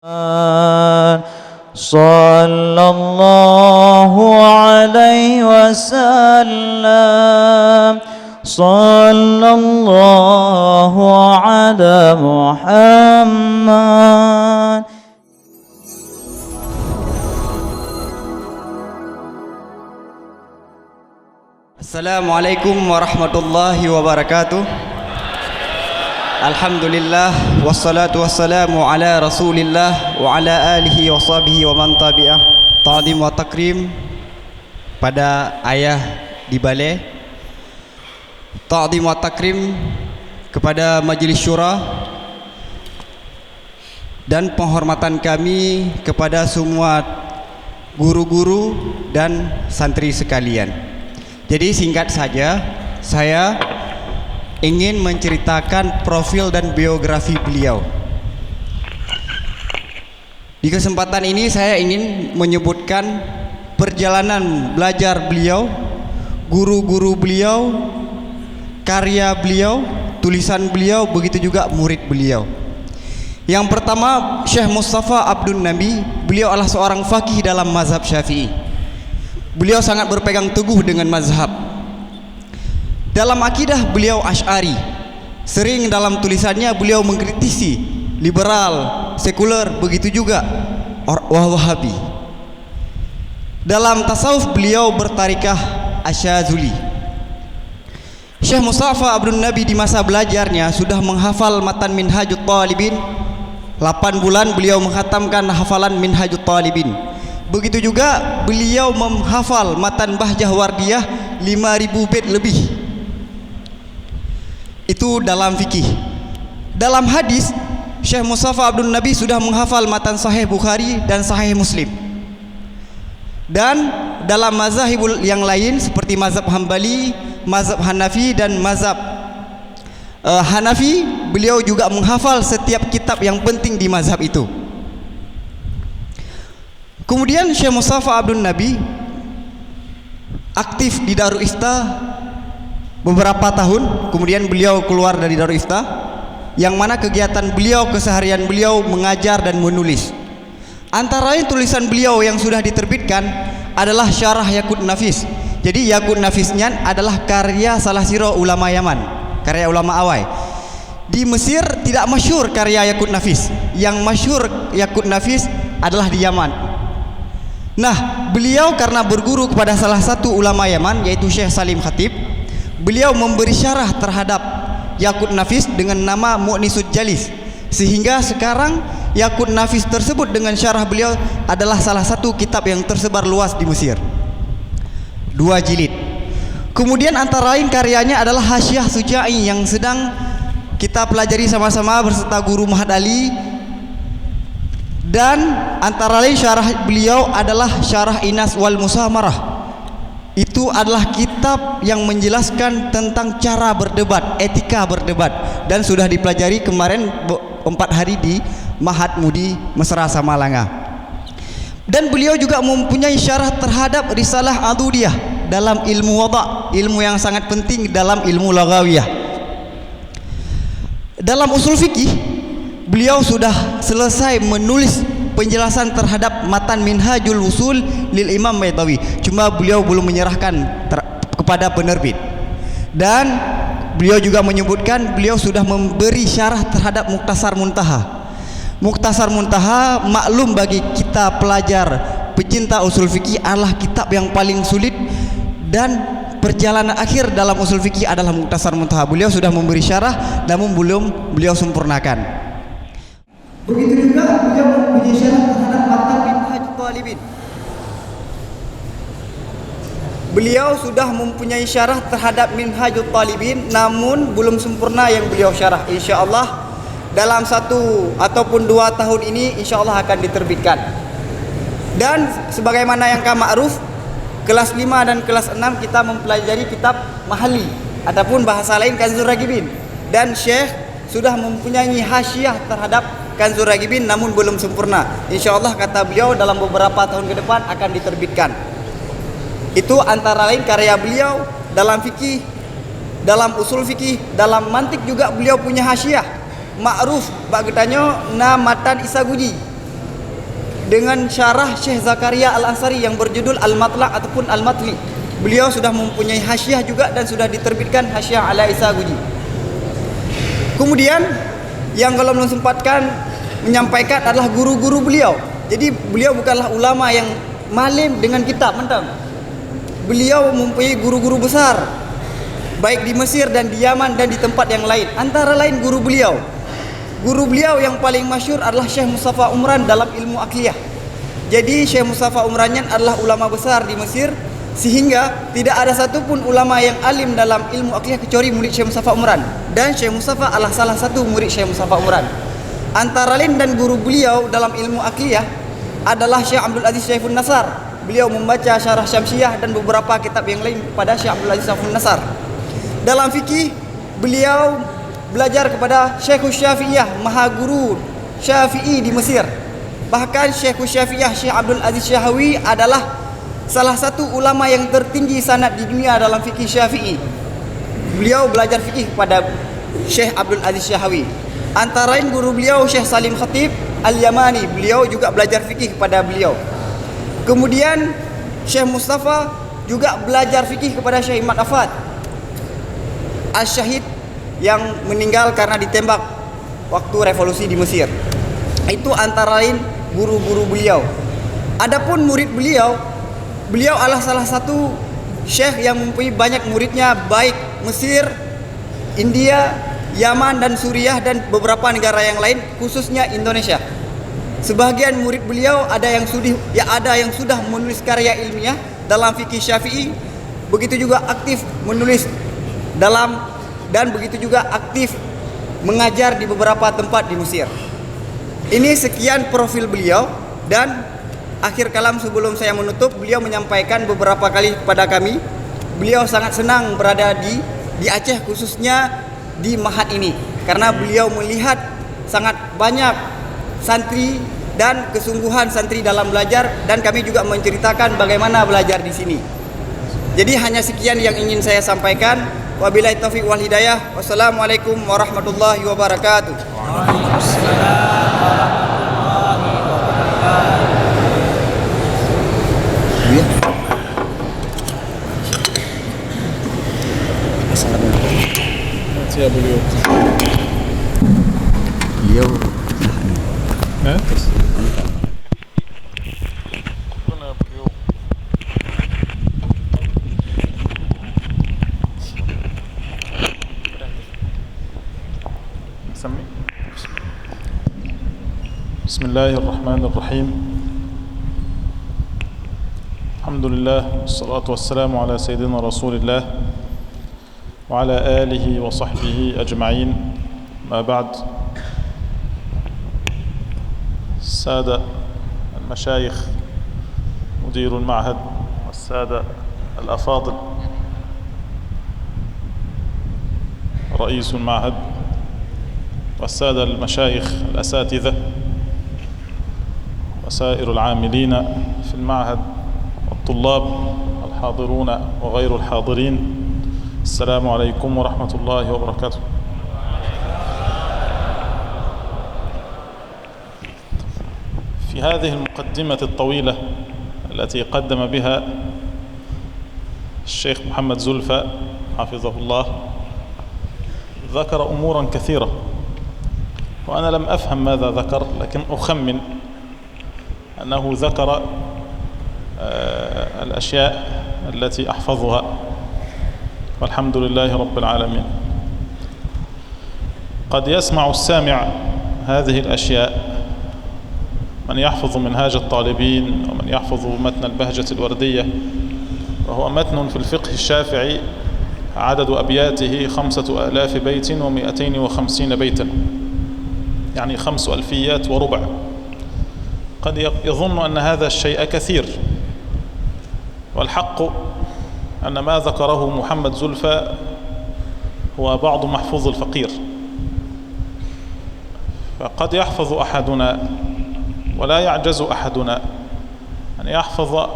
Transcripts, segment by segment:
صلى الله عليه وسلم صلى الله على محمد. Assalamualaikum warahmatullahi wabarakatuh. Alhamdulillah wassalatu wassalamu ala Rasulillah wa ala alihi wa sahbihi wa man tabi'ah. Ta'zim wa takrim pada ayah di balai, ta'zim wa takrim kepada Majlis Syura, dan penghormatan kami kepada semua guru-guru dan santri sekalian. Jadi singkat saja, saya ingin menceritakan profil dan biografi beliau. Di kesempatan ini saya ingin menyebutkan perjalanan belajar beliau, guru-guru beliau, karya beliau, tulisan beliau, begitu juga murid beliau. Yang pertama, Syekh Mustafa Abdun Nabi. Beliau adalah seorang faqih dalam mazhab Syafi'i. Beliau sangat berpegang teguh dengan mazhab. Dalam akidah beliau Asy'ari. Sering dalam tulisannya beliau mengkritisi liberal, sekuler, begitu juga Wahabi. Dalam tasawuf beliau bertarikah Asyazuli. Syekh Mustafa Abdun Nabi di masa belajarnya sudah menghafal matan Minhajut Talibin. 8 bulan beliau menghatamkan hafalan Minhajut Talibin. Begitu juga beliau menghafal matan Bahjah Wardiyah 5000 bait lebih. Itu dalam fikih. Dalam hadis, Syekh Mustafa Abdun Nabi sudah menghafal matan Sahih Bukhari dan Sahih Muslim. Dan dalam mazhabul yang lain seperti mazhab Hambali, mazhab Hanafi dan mazhab Hanafi, beliau juga menghafal setiap kitab yang penting di mazhab itu. Kemudian Syekh Mustafa Abdun Nabi aktif di Darul Iftah beberapa tahun. Kemudian beliau keluar dari Darul Iftah, yang mana kegiatan beliau, keseharian beliau mengajar dan menulis. Antara lain tulisan beliau yang sudah diterbitkan adalah Syarah Yaqut Nafis. Jadi Yaqut Nafisnya adalah karya salah siro ulama Yaman, karya ulama Awai. Di Mesir tidak masyhur karya Yaqut Nafis. Yang masyhur Yaqut Nafis adalah di Yaman. Nah, beliau karena berguru kepada salah satu ulama Yaman, yaitu Syekh Salim Khatib, beliau memberi syarah terhadap Yaqut Nafis dengan nama Mu'nisud Jalis, sehingga sekarang Yaqut Nafis tersebut dengan syarah beliau adalah salah satu kitab yang tersebar luas di Mesir, 2 jilid. Kemudian antara lain karyanya adalah Hasyiah Suja'i yang sedang kita pelajari sama-sama berserta guru Muhammad Ali. Dan antara lain syarah beliau adalah Syarah Inas wal Musamarah. Itu adalah kitab yang menjelaskan tentang cara berdebat, etika berdebat, dan sudah dipelajari kemarin 4 hari di Mahat Mudi Mesra Samalanga. Dan beliau juga mempunyai syarah terhadap Risalah Adudiyah dalam ilmu wada', ilmu yang sangat penting dalam ilmu lagawiyah. Dalam usul fikih, beliau sudah selesai menulis penjelasan terhadap matan Minhajul Usul lil Imam Baitawi. Cuma beliau belum menyerahkan kepada penerbit. Dan beliau juga menyebutkan beliau sudah memberi syarah terhadap Mukhtasar Muntaha. Mukhtasar Muntaha maklum bagi kita pelajar pecinta usul fikih adalah kitab yang paling sulit, dan perjalanan akhir dalam usul fikih adalah Mukhtasar Muntaha. Beliau sudah memberi syarah namun belum beliau sempurnakan. Begitu juga beliau mempunyai syarah terhadap matan Minhajut Talibin. Beliau sudah mempunyai syarah terhadap Minhajut Talibin namun belum sempurna yang beliau syarah. Insyaallah dalam 1 ataupun 2 tahun ini insyaallah akan diterbitkan. Dan sebagaimana yang ma'ruf, kelas 5 dan kelas 6 kita mempelajari kitab Mahali ataupun bahasa lain Kanzur Ragibin. Dan Syekh sudah mempunyai hasyiah terhadap Kanzur Ragibin namun belum sempurna. Insyaallah kata beliau dalam beberapa tahun ke depan akan diterbitkan. Itu antara lain karya beliau dalam fikih, dalam usul fikih, dalam mantik juga beliau punya hasyiah. Ma'ruf bak getanyo na matan Isa Guji. dengan syarah Syekh Zakaria Al-Ansari yang berjudul Al-Matla' ataupun Al-Matli. Beliau sudah mempunyai hasyiah juga dan sudah diterbitkan hasyiah ala Isa Guji. Kemudian yang kalau belum sempatkan menyampaikan adalah guru-guru beliau. Jadi beliau bukanlah ulama yang malim dengan kitab mentang. Beliau mempunyai guru-guru besar baik di Mesir dan di Yaman dan di tempat yang lain. Antara lain guru beliau yang paling masyhur adalah Syekh Mustafa Umran dalam ilmu aqliyah. Jadi Syekh Mustafa Umranyan adalah ulama besar di Mesir, sehingga tidak ada satupun ulama yang alim dalam ilmu aqliyah kecuali murid Syekh Mustafa Umran. Dan Syekh Mustafa adalah salah satu murid Syekh Mustafa Umran. Antara lain dan guru beliau dalam ilmu aqliyah adalah Syekh Abdul Aziz Syaifun Nasar. Beliau membaca Syarah Syamsiyah dan beberapa kitab yang lain pada Syekh Abdul Aziz Syaifun Nasar. Dalam fikih, beliau belajar kepada Syekh Syafi'iyah, maha guru Syafi'i di Mesir. Bahkan Syekh Syafi'iyah, Syekh Abdul Aziz Syahawi adalah salah satu ulama yang tertinggi sanad di dunia dalam fikih Syafi'i. Beliau belajar fikih kepada Syekh Abdul Aziz Syahawi. Antara lain guru beliau Syekh Salim Khatib Al-Yamani, beliau juga belajar fikih kepada beliau. Kemudian Syekh Mustafa juga belajar fikih kepada Syekh Imad Afad Al-Syahid yang meninggal karena ditembak waktu revolusi di Mesir. Itu antara lain guru-guru beliau. Adapun murid beliau adalah salah satu syekh yang mempunyai banyak muridnya, baik Mesir, India, Yaman dan Suriah dan beberapa negara yang lain, khususnya Indonesia. Sebagian murid beliau ada yang sudah menulis karya ilmiah dalam fikih Syafi'i, begitu juga aktif menulis dan begitu juga aktif mengajar di beberapa tempat di Mesir. Ini sekian profil beliau, dan akhir kalam sebelum saya menutup, beliau menyampaikan beberapa kali kepada kami, beliau sangat senang berada di Aceh, khususnya di Mahat ini, karena beliau melihat sangat banyak santri dan kesungguhan santri dalam belajar, dan kami juga menceritakan bagaimana belajar di sini. Jadi hanya sekian yang ingin saya sampaikan. Wabillahi taufiq wal hidayah. Wassalamualaikum warahmatullahi wabarakatuh. بسم الله الرحمن الرحيم. الحمد لله والصلاة والسلام على سيدنا رسول الله وعلى آله وصحبه أجمعين. ما بعد، السادة المشايخ، مدير المعهد، والسادة الأفاضل، رئيس المعهد، والسادة المشايخ الأساتذة، وسائر العاملين في المعهد، والطلاب الحاضرون وغير الحاضرين، السلام عليكم ورحمة الله وبركاته. في هذه المقدمة الطويلة التي قدم بها الشيخ محمد زلفى حفظه الله ذكر أمورا كثيرة، وأنا لم أفهم ماذا ذكر، لكن أخمن أنه ذكر الأشياء التي أحفظها، والحمد لله رب العالمين. قد يسمع السامع هذه الأشياء من يحفظ منهاج الطالبين، ومن يحفظ متن البهجة الوردية، وهو متن في الفقه الشافعي عدد أبياته 5000 بيت و250 بيتا، يعني 5 ألفيات وربع. قد يظن أن هذا الشيء كثير، والحق أن ما ذكره محمد زلفى هو بعض محفوظ الفقير. فقد يحفظ أحدنا ولا يعجز أحدنا أن يحفظ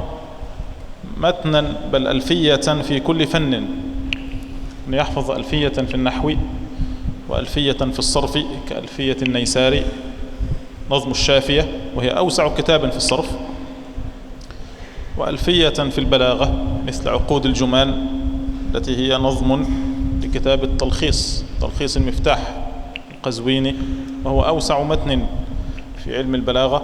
متنا بل ألفية في كل فن، أن يحفظ ألفية في النحو، وألفية في الصرف كألفية النيساري، نظم الشافية وهي أوسع كتاب في الصرف، وألفية في البلاغة مثل عقود الجمال التي هي نظم لكتاب التلخيص، تلخيص المفتاح القزويني، وهو أوسع متن في علم البلاغة.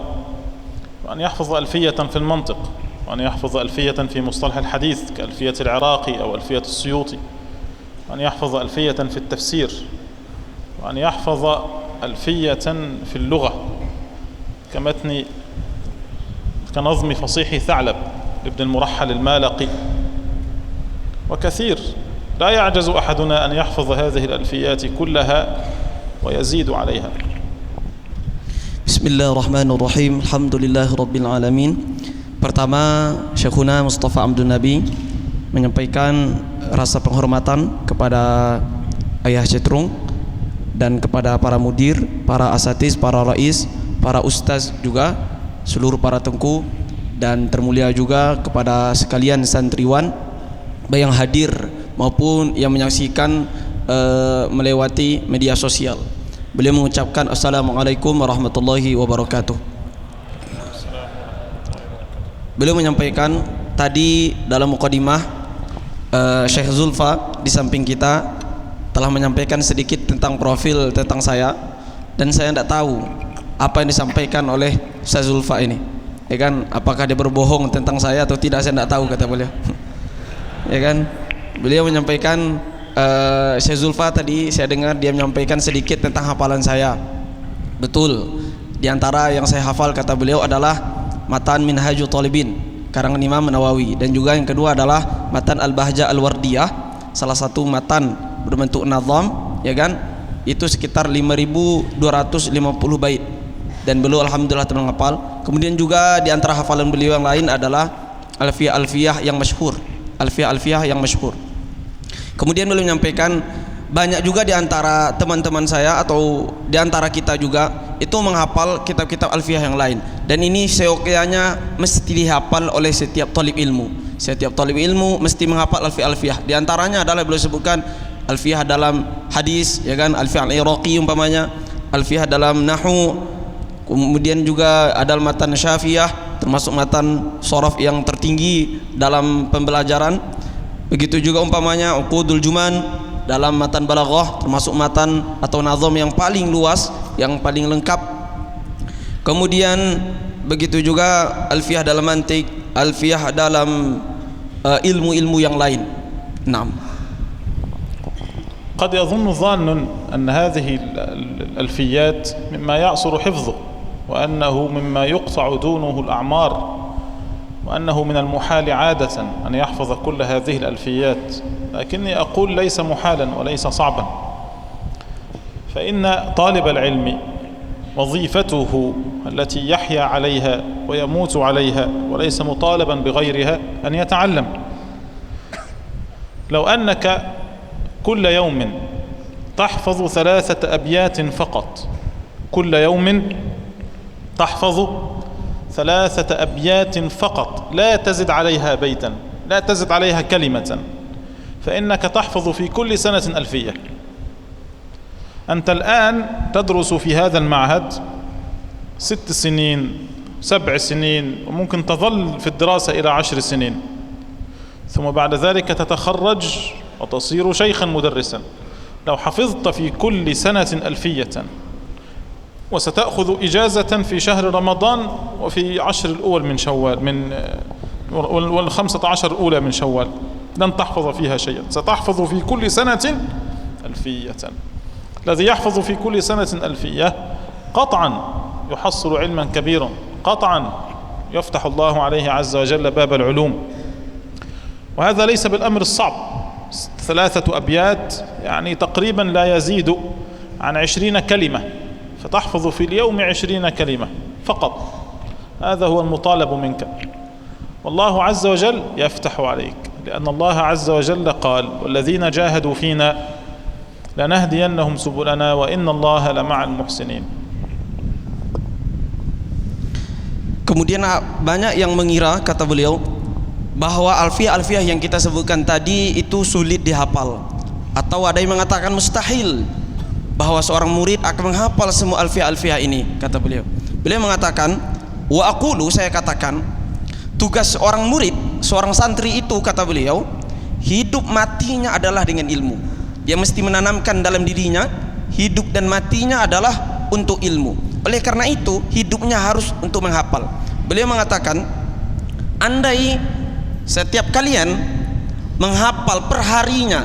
وأن يحفظ ألفية في المنطق، وأن يحفظ ألفية في مصطلح الحديث كألفية العراقي أو ألفية السيوطي، وأن يحفظ ألفية في التفسير، وأن يحفظ ألفية في اللغة كنظم فصيح ثعلب لابن المرحل المالقي، وكثير. لا يعجز أحدنا أن يحفظ هذه الألفيات كلها ويزيد عليها. Bismillahirrahmanirrahim. Alhamdulillahirabbil alamin. Pertama, Syekhuna Mustafa Abdul Nabi menyampaikan rasa penghormatan kepada Ayah Cetrung dan kepada para mudir, para asatiz, para rais, para ustaz juga, seluruh para tengku, dan termulia juga kepada sekalian santriwan baik yang hadir maupun yang menyaksikan melewati media sosial. Beliau mengucapkan Assalamualaikum warahmatullahi wabarakatuh. Beliau menyampaikan tadi dalam mukadimah, Syekh Zulfa di samping kita telah menyampaikan sedikit tentang profil tentang saya, dan saya tidak tahu apa yang disampaikan oleh Syekh Zulfa ini, ya kan? Apakah dia berbohong tentang saya atau tidak, saya tidak tahu, kata beliau. Ya kan? Beliau menyampaikan, Syekh Zulfa tadi saya dengar dia menyampaikan sedikit tentang hafalan saya. Betul. Di antara yang saya hafal, kata beliau, adalah matan Minhajul Talibin karangan Imam Nawawi, dan juga yang kedua adalah matan Al-Bahjah Al-Wardiyah, salah satu matan berbentuk nazam, ya kan? Itu sekitar 5.250 bait, dan beliau alhamdulillah telah menghafal. Kemudian juga di antara hafalan beliau yang lain adalah alfiyah yang masyhur, alfiyah yang masyhur. Kemudian beliau menyampaikan banyak juga di antara teman-teman saya atau di antara kita juga itu menghafal kitab-kitab alfiyah yang lain, dan ini seyogyanya mesti dihafal oleh setiap talib ilmu. Setiap talib ilmu mesti menghafal alfiyah. Di antaranya adalah beliau sebutkan alfiyah dalam hadis, ya kan, alfiyah al-Iraqi umpamanya, alfiyah dalam nahwu, kemudian juga ada matan syafiyah, termasuk matan sorof yang tertinggi dalam pembelajaran. Begitu juga umpamanya uqudul juman dalam matan balaghah, termasuk matan atau nazam yang paling luas, yang paling lengkap. Kemudian begitu juga alfiyah dalam mantik, alfiyah dalam ilmu-ilmu yang lain. 6. قد يظن ظان أن هذه الألفيات مما يعصر حفظه، وأنه مما يقطع دونه الأعمار، وأنه من المحال عادة أن يحفظ كل هذه الألفيات، لكني أقول ليس محالا وليس صعبا، فإن طالب العلم وظيفته التي يحيا عليها ويموت عليها وليس مطالبا بغيرها أن يتعلم. لو أنك كل يوم تحفظ 3 أبيات فقط، كل يوم تحفظ 3 أبيات فقط، لا تزد عليها بيتا، لا تزد عليها كلمة، فإنك تحفظ في كل سنة ألفية. أنت الآن تدرس في هذا المعهد 6 سنين 7 سنين، وممكن تظل في الدراسة إلى 10 سنين، ثم بعد ذلك تتخرج وتصير شيخا مدرسا. لو حفظت في كل سنة ألفية، وستأخذ إجازة في شهر رمضان وفي 10 الأول من شوال وال15 الأولى من شوال، لن تحفظ فيها شيئا، ستحفظ في كل سنة ألفية. الذي يحفظ في كل سنة ألفية قطعا يحصل علما كبيرا، قطعا يفتح الله عليه عز وجل باب العلوم. وهذا ليس بالأمر الصعب، 3 أبيات يعني تقريبا لا يزيد عن 20 كلمة، فتحفظ في اليوم 20 كلمة فقط. هذا هو المطالب منك، والله عز وجل يفتح عليك، لأن الله عز وجل قال والذين جاهدوا فينا لنهدينهم سبلنا وإن الله لمع المحسنين. Kemudian banyak yang mengira, kata beliau, bahwa alfiyah yang kita sebutkan tadi itu sulit dihafal, atau ada yang mengatakan mustahil bahwa seorang murid akan menghafal semua alfiyah ini, kata beliau. Beliau mengatakan, wa aqulu, saya katakan, tugas seorang murid, seorang santri itu, kata beliau, hidup matinya adalah dengan ilmu. Dia mesti menanamkan dalam dirinya hidup dan matinya adalah untuk ilmu. Oleh karena itu hidupnya harus untuk menghafal. Beliau mengatakan, andai setiap kalian menghafal perharinya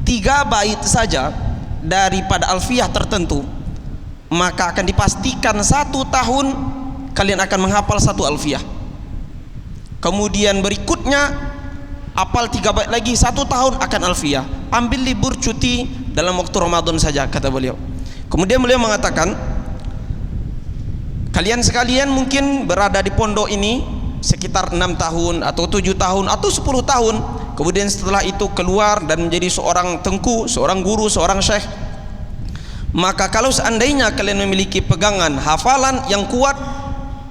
3 bait saja daripada alfiyah tertentu, maka akan dipastikan 1 tahun kalian akan menghafal 1 alfiyah. Kemudian berikutnya hafal 3 bait lagi, 1 tahun akan alfiyah. Ambil libur cuti dalam waktu Ramadan saja, kata beliau. Kemudian beliau mengatakan, kalian sekalian mungkin berada di pondok ini sekitar 6 tahun atau 7 tahun atau 10 tahun. Kemudian setelah itu keluar dan menjadi seorang tengku, seorang guru, seorang syekh. Maka kalau seandainya kalian memiliki pegangan hafalan yang kuat,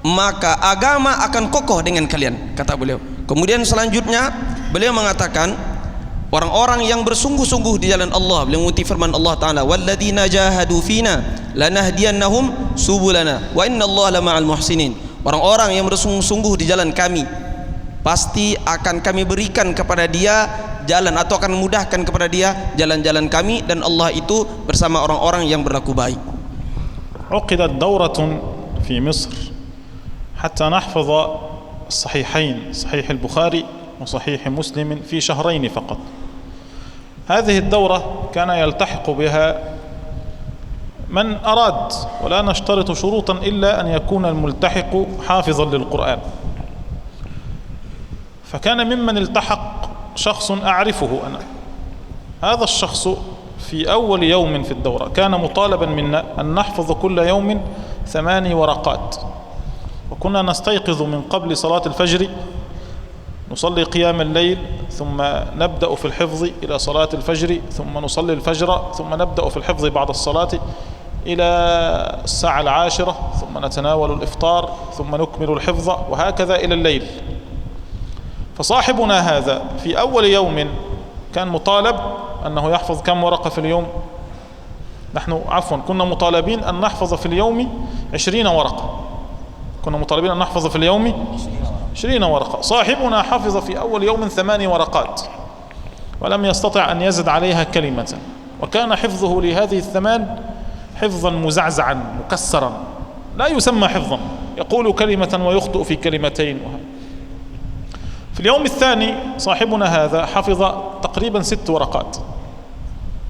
maka agama akan kokoh dengan kalian, kata beliau. Kemudian selanjutnya beliau mengatakan, orang-orang yang bersungguh-sungguh di jalan Allah, beliau mengutip firman Allah Ta'ala, walladzina jahadu fina lanahdiyannahum subulana wa innallaha lama'al muhsinin. Orang-orang yang bersungguh-sungguh di jalan kami, pasti akan kami berikan kepada dia jalan, atau akan memudahkan kepada dia jalan-jalan kami, dan Allah itu bersama orang-orang yang berlaku baik. عقدت دورة في مصر حتى نحفظ الصحيحين، صحيح البخاري وصحيح مسلم، في شهرين فقط. هذه الدورة كان يلتحق بها من أراد، ولا نشترط شروطا إلا أن يكون الملتحق حافظا للقرآن. فكان ممن التحق شخص أعرفه أنا. هذا الشخص في أول يوم في الدورة كان مطالبا منا أن نحفظ كل يوم 8 ورقات، وكنا نستيقظ من قبل صلاة الفجر، نصلي قيام الليل، ثم نبدأ في الحفظ إلى صلاة الفجر، ثم نصلي الفجر، ثم نبدأ في الحفظ بعد الصلاة إلى الساعة 10، ثم نتناول الإفطار، ثم نكمل الحفظ، وهكذا إلى الليل. فصاحبنا هذا في أول يوم كان مطالب أنه يحفظ كم ورقة في اليوم؟ نحن كنا مطالبين أن نحفظ في اليوم 20 ورقة. كنا مطالبين أن نحفظ في اليوم 20 ورقة. صاحبنا حفظ في أول يوم 8 ورقات ولم يستطع أن يزد عليها كلمة، وكان حفظه لهذه 8 حفظا مزعزعا مكسرا، لا يسمى حفظا، يقول كلمة ويخطئ في كلمتين. في اليوم الثاني صاحبنا هذا حفظ تقريبا 6 ورقات،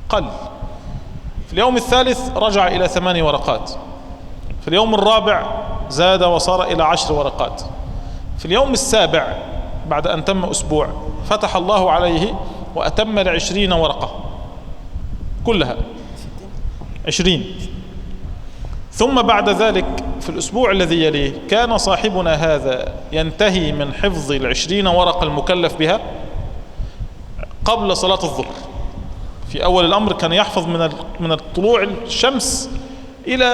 قل. في اليوم الثالث رجع إلى 8 ورقات. في اليوم الرابع زاد وصار إلى 10 ورقات. في اليوم السابع بعد أن تم أسبوع فتح الله عليه وأتم 20 ورقة كلها 20. ثم بعد ذلك في الأسبوع الذي يليه كان صاحبنا هذا ينتهي من حفظ 20 ورقة المكلف بها قبل صلاة الظهر. في أول الأمر كان يحفظ من طلوع الشمس إلى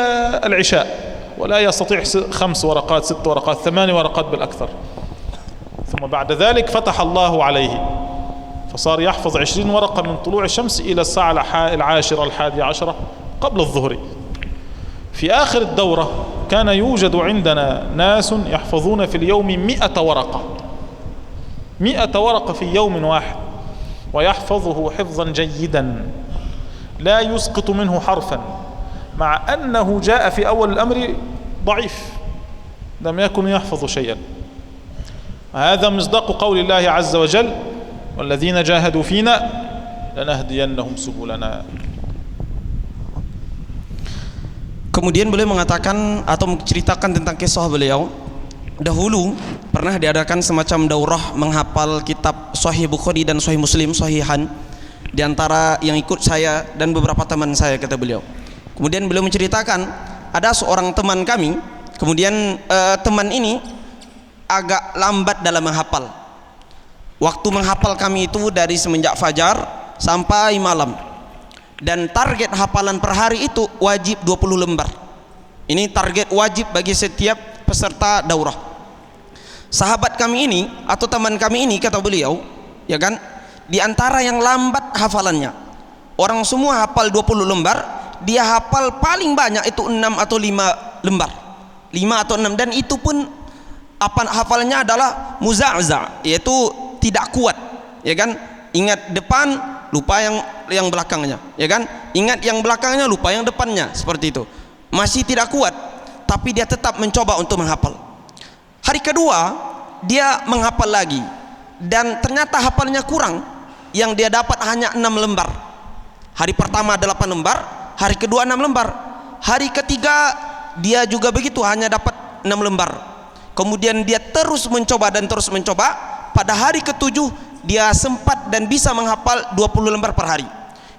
العشاء، ولا يستطيع 5 ورقات 6 ورقات 8 ورقات بالأكثر. ثم بعد ذلك فتح الله عليه فصار يحفظ 20 ورقة من طلوع الشمس إلى الساعة 10 11 قبل الظهر. في آخر الدورة كان يوجد عندنا ناس يحفظون في اليوم 100 ورقة، 100 ورقة في يوم واحد، ويحفظه حفظا جيدا لا يسقط منه حرفا، مع أنه جاء في أول الأمر ضعيف لم يكن يحفظ شيئا. هذا مصداق قول الله عز وجل والذين جاهدوا فينا لنهدينهم سبلنا. Kemudian beliau mengatakan atau menceritakan tentang kisah beliau. Dahulu pernah diadakan semacam daurah menghafal kitab Sahih Bukhari dan Sahih Muslim, Sahihan, di antara yang ikut saya dan beberapa teman saya, kata beliau. Kemudian beliau menceritakan ada seorang teman kami, kemudian teman ini agak lambat dalam menghafal. Waktu menghafal kami itu dari semenjak fajar sampai malam, dan target hafalan per hari itu wajib 20 lembar. Ini target wajib bagi setiap peserta daurah. Sahabat kami ini atau teman kami ini, kata beliau, ya kan, di antara yang lambat hafalannya. Orang semua hafal 20 lembar, dia hafal paling banyak itu 6 atau 5 lembar. 5 5 atau 6, dan itu pun hafalannya adalah muza'za, yaitu tidak kuat, ya kan? Ingat depan, lupa yang belakangnya, ya kan? Ingat yang belakangnya, lupa yang depannya, seperti itu. Masih tidak kuat, tapi dia tetap mencoba untuk menghafal. Hari kedua dia menghafal lagi, dan ternyata hafalnya kurang. Yang dia dapat hanya 6 lembar. Hari pertama 8 lembar, hari kedua 6 lembar, hari ketiga dia juga begitu, hanya dapat 6 lembar. Kemudian dia terus mencoba dan terus mencoba. Pada hari ketujuh dia sempat dan bisa menghafal 20 lembar per hari.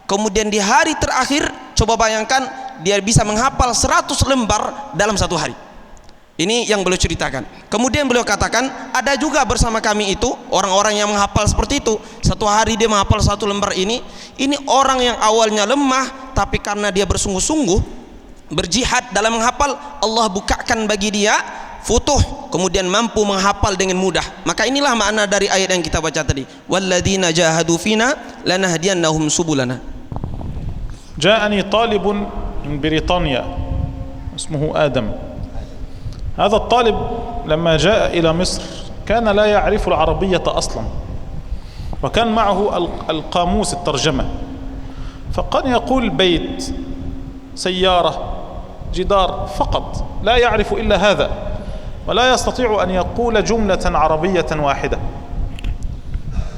Kemudian di hari terakhir, coba bayangkan, dia bisa menghafal 100 lembar dalam satu hari. Ini yang beliau ceritakan. Kemudian beliau katakan, ada juga bersama kami itu orang-orang yang menghafal seperti itu. Satu hari dia menghafal 1 lembar ini. Ini orang yang awalnya lemah, tapi karena dia bersungguh-sungguh berjihad dalam menghafal, Allah bukakan bagi dia futuh, kemudian mampu menghafal dengan mudah. Maka inilah makna dari ayat yang kita baca tadi. Walladzina jahadu fina lanahdiyannahum subulana. جاءني طالب من بريطانيا اسمه آدم. هذا الطالب لما جاء إلى مصر كان لا يعرف العربية أصلا، وكان معه القاموس الترجمة، فكان يقول بيت، سيارة، جدار فقط، لا يعرف إلا هذا، ولا يستطيع أن يقول جملة عربية واحدة.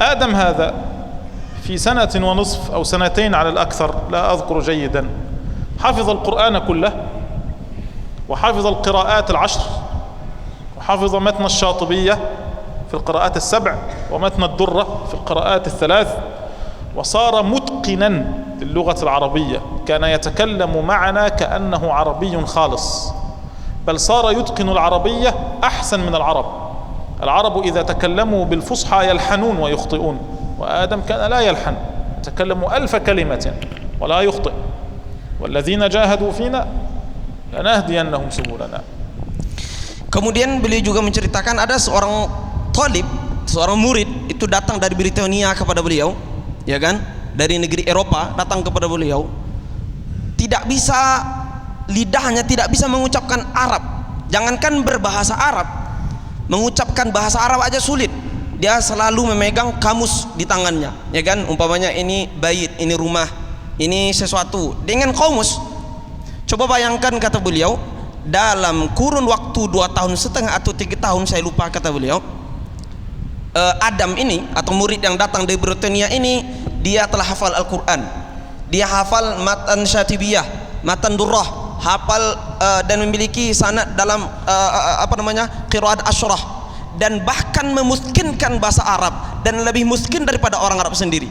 آدم هذا في 1.5 سنة أو 2 على الأكثر، لا أذكر جيدا، حفظ القرآن كله، وحفظ القراءات 10، وحفظ متن الشاطبية في القراءات 7، ومتن الدرة في القراءات 3، وصار متقنا للغة العربية. كان يتكلم معنا كأنه عربي خالص، بل صار يتقن العربية أحسن من العرب. العرب إذا تكلموا بالفصحى يلحنون ويخطئون، وآدم كان لا يلحن، يتكلم 1000 كلمة ولا يخطئ. والذين جاهدوا فينا lanahdiyannahum subulana. Kemudian beliau juga menceritakan ada seorang talib, seorang murid itu datang dari Britania kepada beliau, ya kan? Dari negeri Eropa datang kepada beliau. Tidak bisa, lidahnya tidak bisa mengucapkan Arab. Jangankan berbahasa Arab, mengucapkan bahasa Arab aja sulit. Dia selalu memegang kamus di tangannya, ya kan? Umpamanya ini bait, ini rumah, ini sesuatu dengan kamus. Coba bayangkan, kata beliau, dalam kurun waktu 2,5 tahun atau 3 tahun, saya lupa, kata beliau, Adam ini atau murid yang datang dari Britania ini, dia telah hafal Al-Quran, dia hafal matan syatibiyah, matan durrah, hafal dan memiliki sanad dalam qiraat asyrah, dan bahkan memuskinkan bahasa Arab, dan lebih muskin daripada orang Arab sendiri.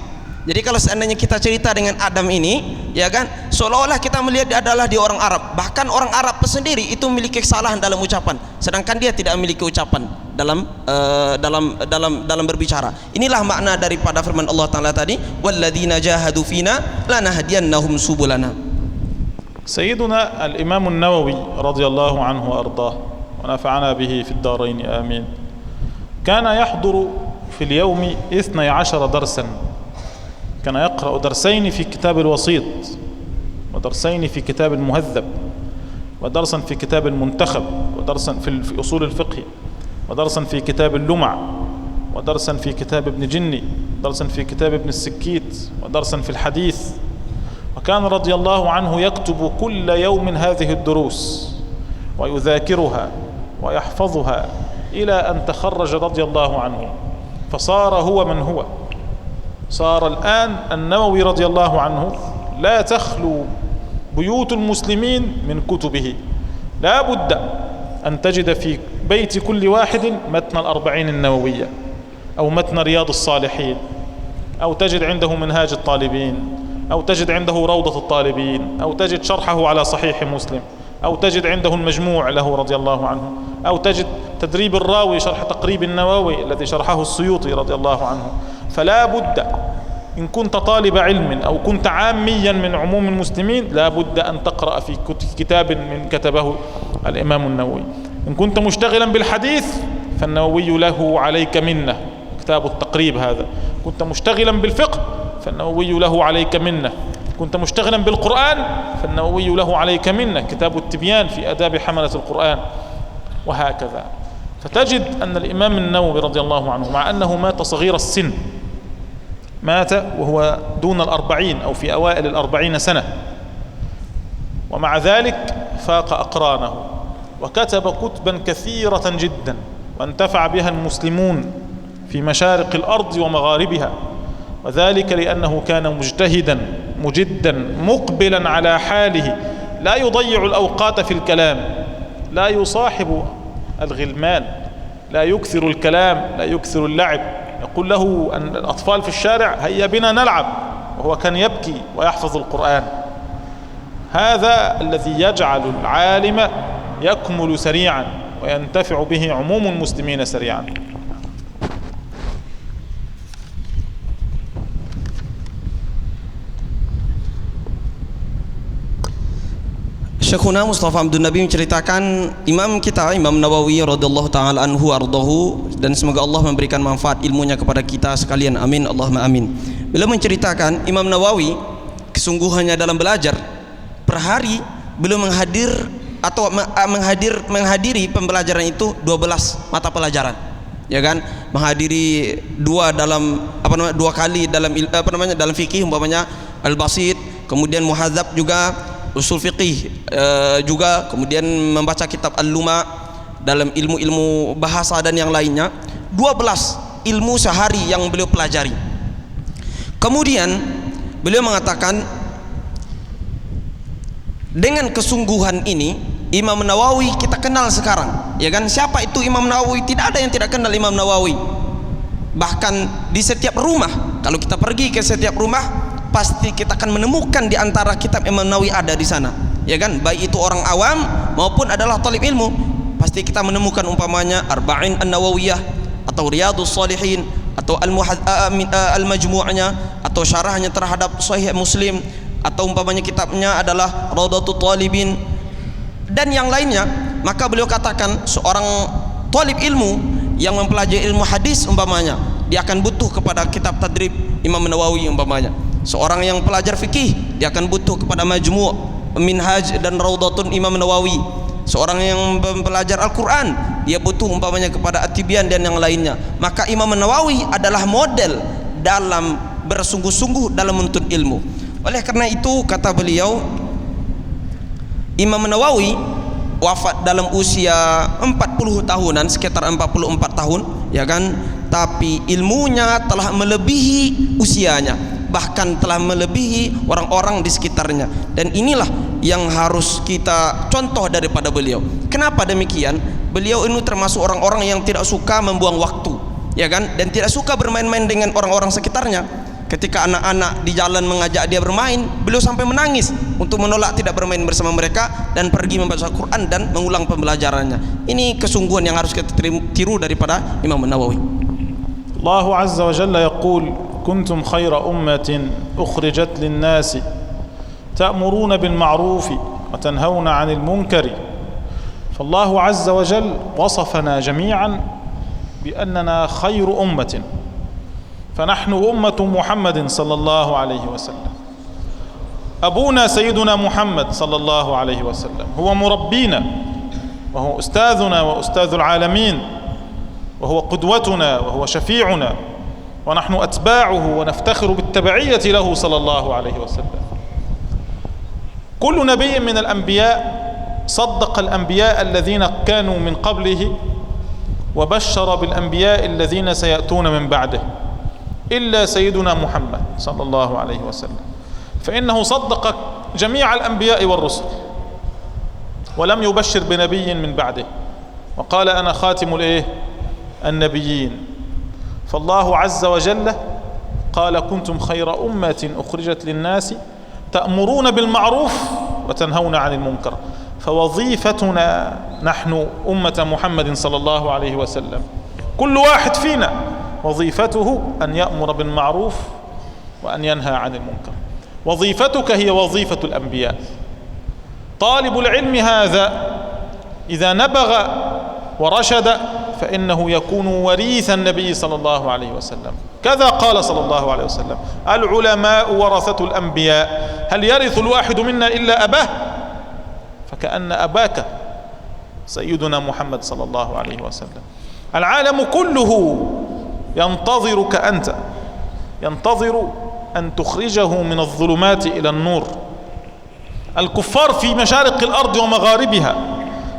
Jadi kalau seandainya kita cerita dengan Adam ini, ya kan, seolah-olah kita melihat dia adalah dia orang Arab. Bahkan orang Arab sendiri itu memiliki kesalahan dalam ucapan, sedangkan dia tidak memiliki ucapan dalam berbicara. Inilah makna daripada firman Allah Taala tadi, walladzina jahadu fina lanahdiyannahum subulana. سيدنا الإمام النووي رضي الله عنه وأرضاه ونفعنا به في الدارين آمين، كان يحضر في اليوم 12 درسا. كان يقرأ درسين في كتاب الوسيط، ودرسين في كتاب المهذب، ودرسا في كتاب المنتخب، ودرسا في أصول الفقه، ودرسا في كتاب اللمع، ودرسا في كتاب ابن جني، ودرسا في كتاب ابن السكيت، ودرسا في الحديث. وكان رضي الله عنه يكتب كل يوم هذه الدروس ويذاكرها ويحفظها إلى أن تخرج رضي الله عنه، فصار هو من هو. صار الآن النووي رضي الله عنه لا تخلو بيوت المسلمين من كتبه. لا بد أن تجد في بيت كل واحد متن 40 النووية، أو متن رياض الصالحين، أو تجد عنده منهاج الطالبين، أو تجد عنده روضة الطالبين، أو تجد شرحه على صحيح مسلم، أو تجد عنده المجموع له رضي الله عنه، أو تجد تدريب الراوي شرح تقريب النووي الذي شرحه السيوطي رضي الله عنه. فلا بد إن كنت طالب علم أو كنت عاميا من عموم المسلمين، لا بد أن تقرأ في كتاب من كتبه الإمام النووي. إن كنت مشتغلا بالحديث فالنووي له عليك منة، كتاب التقريب هذا. كنت مشتغلا بالفقه فالنووي له عليك منة. كنت مشتغلا بالقرآن فالنووي له عليك منة، كتاب التبيان في آداب حملة القرآن. وهكذا. فتجد أن الإمام النووي رضي الله عنه مع أنه مات صغير السن، مات وهو دون 40 أو في أوائل 40 سنة، ومع ذلك فاق أقرانه وكتب كتبا كثيرة جدا وانتفع بها المسلمون في مشارق الأرض ومغاربها، وذلك لأنه كان مجتهدا مجدا مقبلا على حاله، لا يضيع الأوقات في الكلام، لا يصاحب الغلمان، لا يكثر الكلام، لا يكثر اللعب. يقول له أن الأطفال في الشارع هيا بنا نلعب، وهو كان يبكي ويحفظ القرآن. هذا الذي يجعل العالم يكمل سريعا وينتفع به عموم المسلمين سريعا. Syekhuna Mustafa Abdul Nabi menceritakan Imam kita, Imam Nawawi radhiyallahu taala anhu ardahu, dan semoga Allah memberikan manfaat ilmunya kepada kita sekalian, amin Allahumma amin. Beliau menceritakan Imam Nawawi kesungguhannya dalam belajar, per hari beliau menghadiri pembelajaran itu 12 mata pelajaran, ya kan, menghadiri dua kali dalam fikih umpamanya al-basit, kemudian muhadzab juga, usul fiqih juga, kemudian membaca kitab al-luma dalam ilmu-ilmu bahasa dan yang lainnya. 12 ilmu sehari yang beliau pelajari. Kemudian beliau mengatakan, dengan kesungguhan ini Imam Nawawi kita kenal sekarang, ya kan. Siapa itu Imam Nawawi? Tidak ada yang tidak kenal Imam Nawawi. Bahkan di setiap rumah, kalau kita pergi ke setiap rumah, pasti kita akan menemukan di antara kitab Imam Nawawi ada di sana, ya kan. Baik itu orang awam maupun adalah talib ilmu, pasti kita menemukan umpamanya Arba'in An-Nawawiyah atau Riyadhus Shalihin atau Al-Majmu'nya atau syarahnya terhadap Sahih Muslim, atau umpamanya kitabnya adalah Rawdatul Talibin dan yang lainnya. Maka beliau katakan seorang talib ilmu yang mempelajari ilmu hadis umpamanya, dia akan butuh kepada kitab Tadrib Imam Nawawi umpamanya. Seorang yang pelajar fikih, dia akan butuh kepada Majmu', Minhaj dan Rawdatun Imam Nawawi. Seorang yang belajar Al-Quran, dia butuh umpamanya kepada At-Tibyan dan yang lainnya. Maka Imam Nawawi adalah model dalam bersungguh-sungguh dalam menuntut ilmu. Oleh karena itu kata beliau, Imam Nawawi wafat dalam usia 40 tahunan, sekitar 44 tahun, ya kan. Tapi ilmunya telah melebihi usianya, bahkan telah melebihi orang-orang di sekitarnya. Dan inilah yang harus kita contoh daripada beliau. Kenapa demikian? Beliau ini termasuk orang-orang yang tidak suka membuang waktu, ya kan, dan tidak suka bermain-main dengan orang-orang sekitarnya. Ketika anak-anak di jalan mengajak dia bermain, beliau sampai menangis untuk menolak tidak bermain bersama mereka dan pergi membaca Al-Quran dan mengulang pembelajarannya. Ini kesungguhan yang harus kita tiru daripada Imam Nawawi. Allah Azza wa Jalla yaqul kuntum khayra ummatin ukhrijat lin-nasi ta'muruna bil ma'ruf wa tanhauna 'anil munkari. فالله عز وجل وصفنا جميعا بأننا خير أمة، فنحن أمة محمد صلى الله عليه وسلم. أبونا سيدنا محمد صلى الله عليه وسلم هو مربينا وهو أستاذنا وأستاذ العالمين وهو قدوتنا وهو شفيعنا، ونحن أتباعه ونفتخر بالتبعية له صلى الله عليه وسلم. كل نبي من الأنبياء صدق الأنبياء الذين كانوا من قبله وبشر بالأنبياء الذين سيأتون من بعده، إلا سيدنا محمد صلى الله عليه وسلم، فإنه صدق جميع الأنبياء والرسل ولم يبشر بنبي من بعده، وقال أنا خاتم النبيين. فالله عز وجل قال كنتم خير أمة أخرجت للناس تأمرون بالمعروف وتنهون عن المنكر. فوظيفتنا نحن أمة محمد صلى الله عليه وسلم، كل واحد فينا وظيفته أن يأمر بالمعروف وأن ينهى عن المنكر. وظيفتك هي وظيفة الأنبياء. طالب العلم هذا إذا نبغ ورشد فإنه يكون وريث النبي صلى الله عليه وسلم، كذا قال صلى الله عليه وسلم العلماء ورثة الأنبياء، هل يرث الواحد منا إلا أباه؟ فكأن أباك سيدنا محمد صلى الله عليه وسلم. العالم كله ينتظرك أنت، ينتظر أن تخرجه من الظلمات إلى النور. الكفار في مشارق الأرض ومغاربها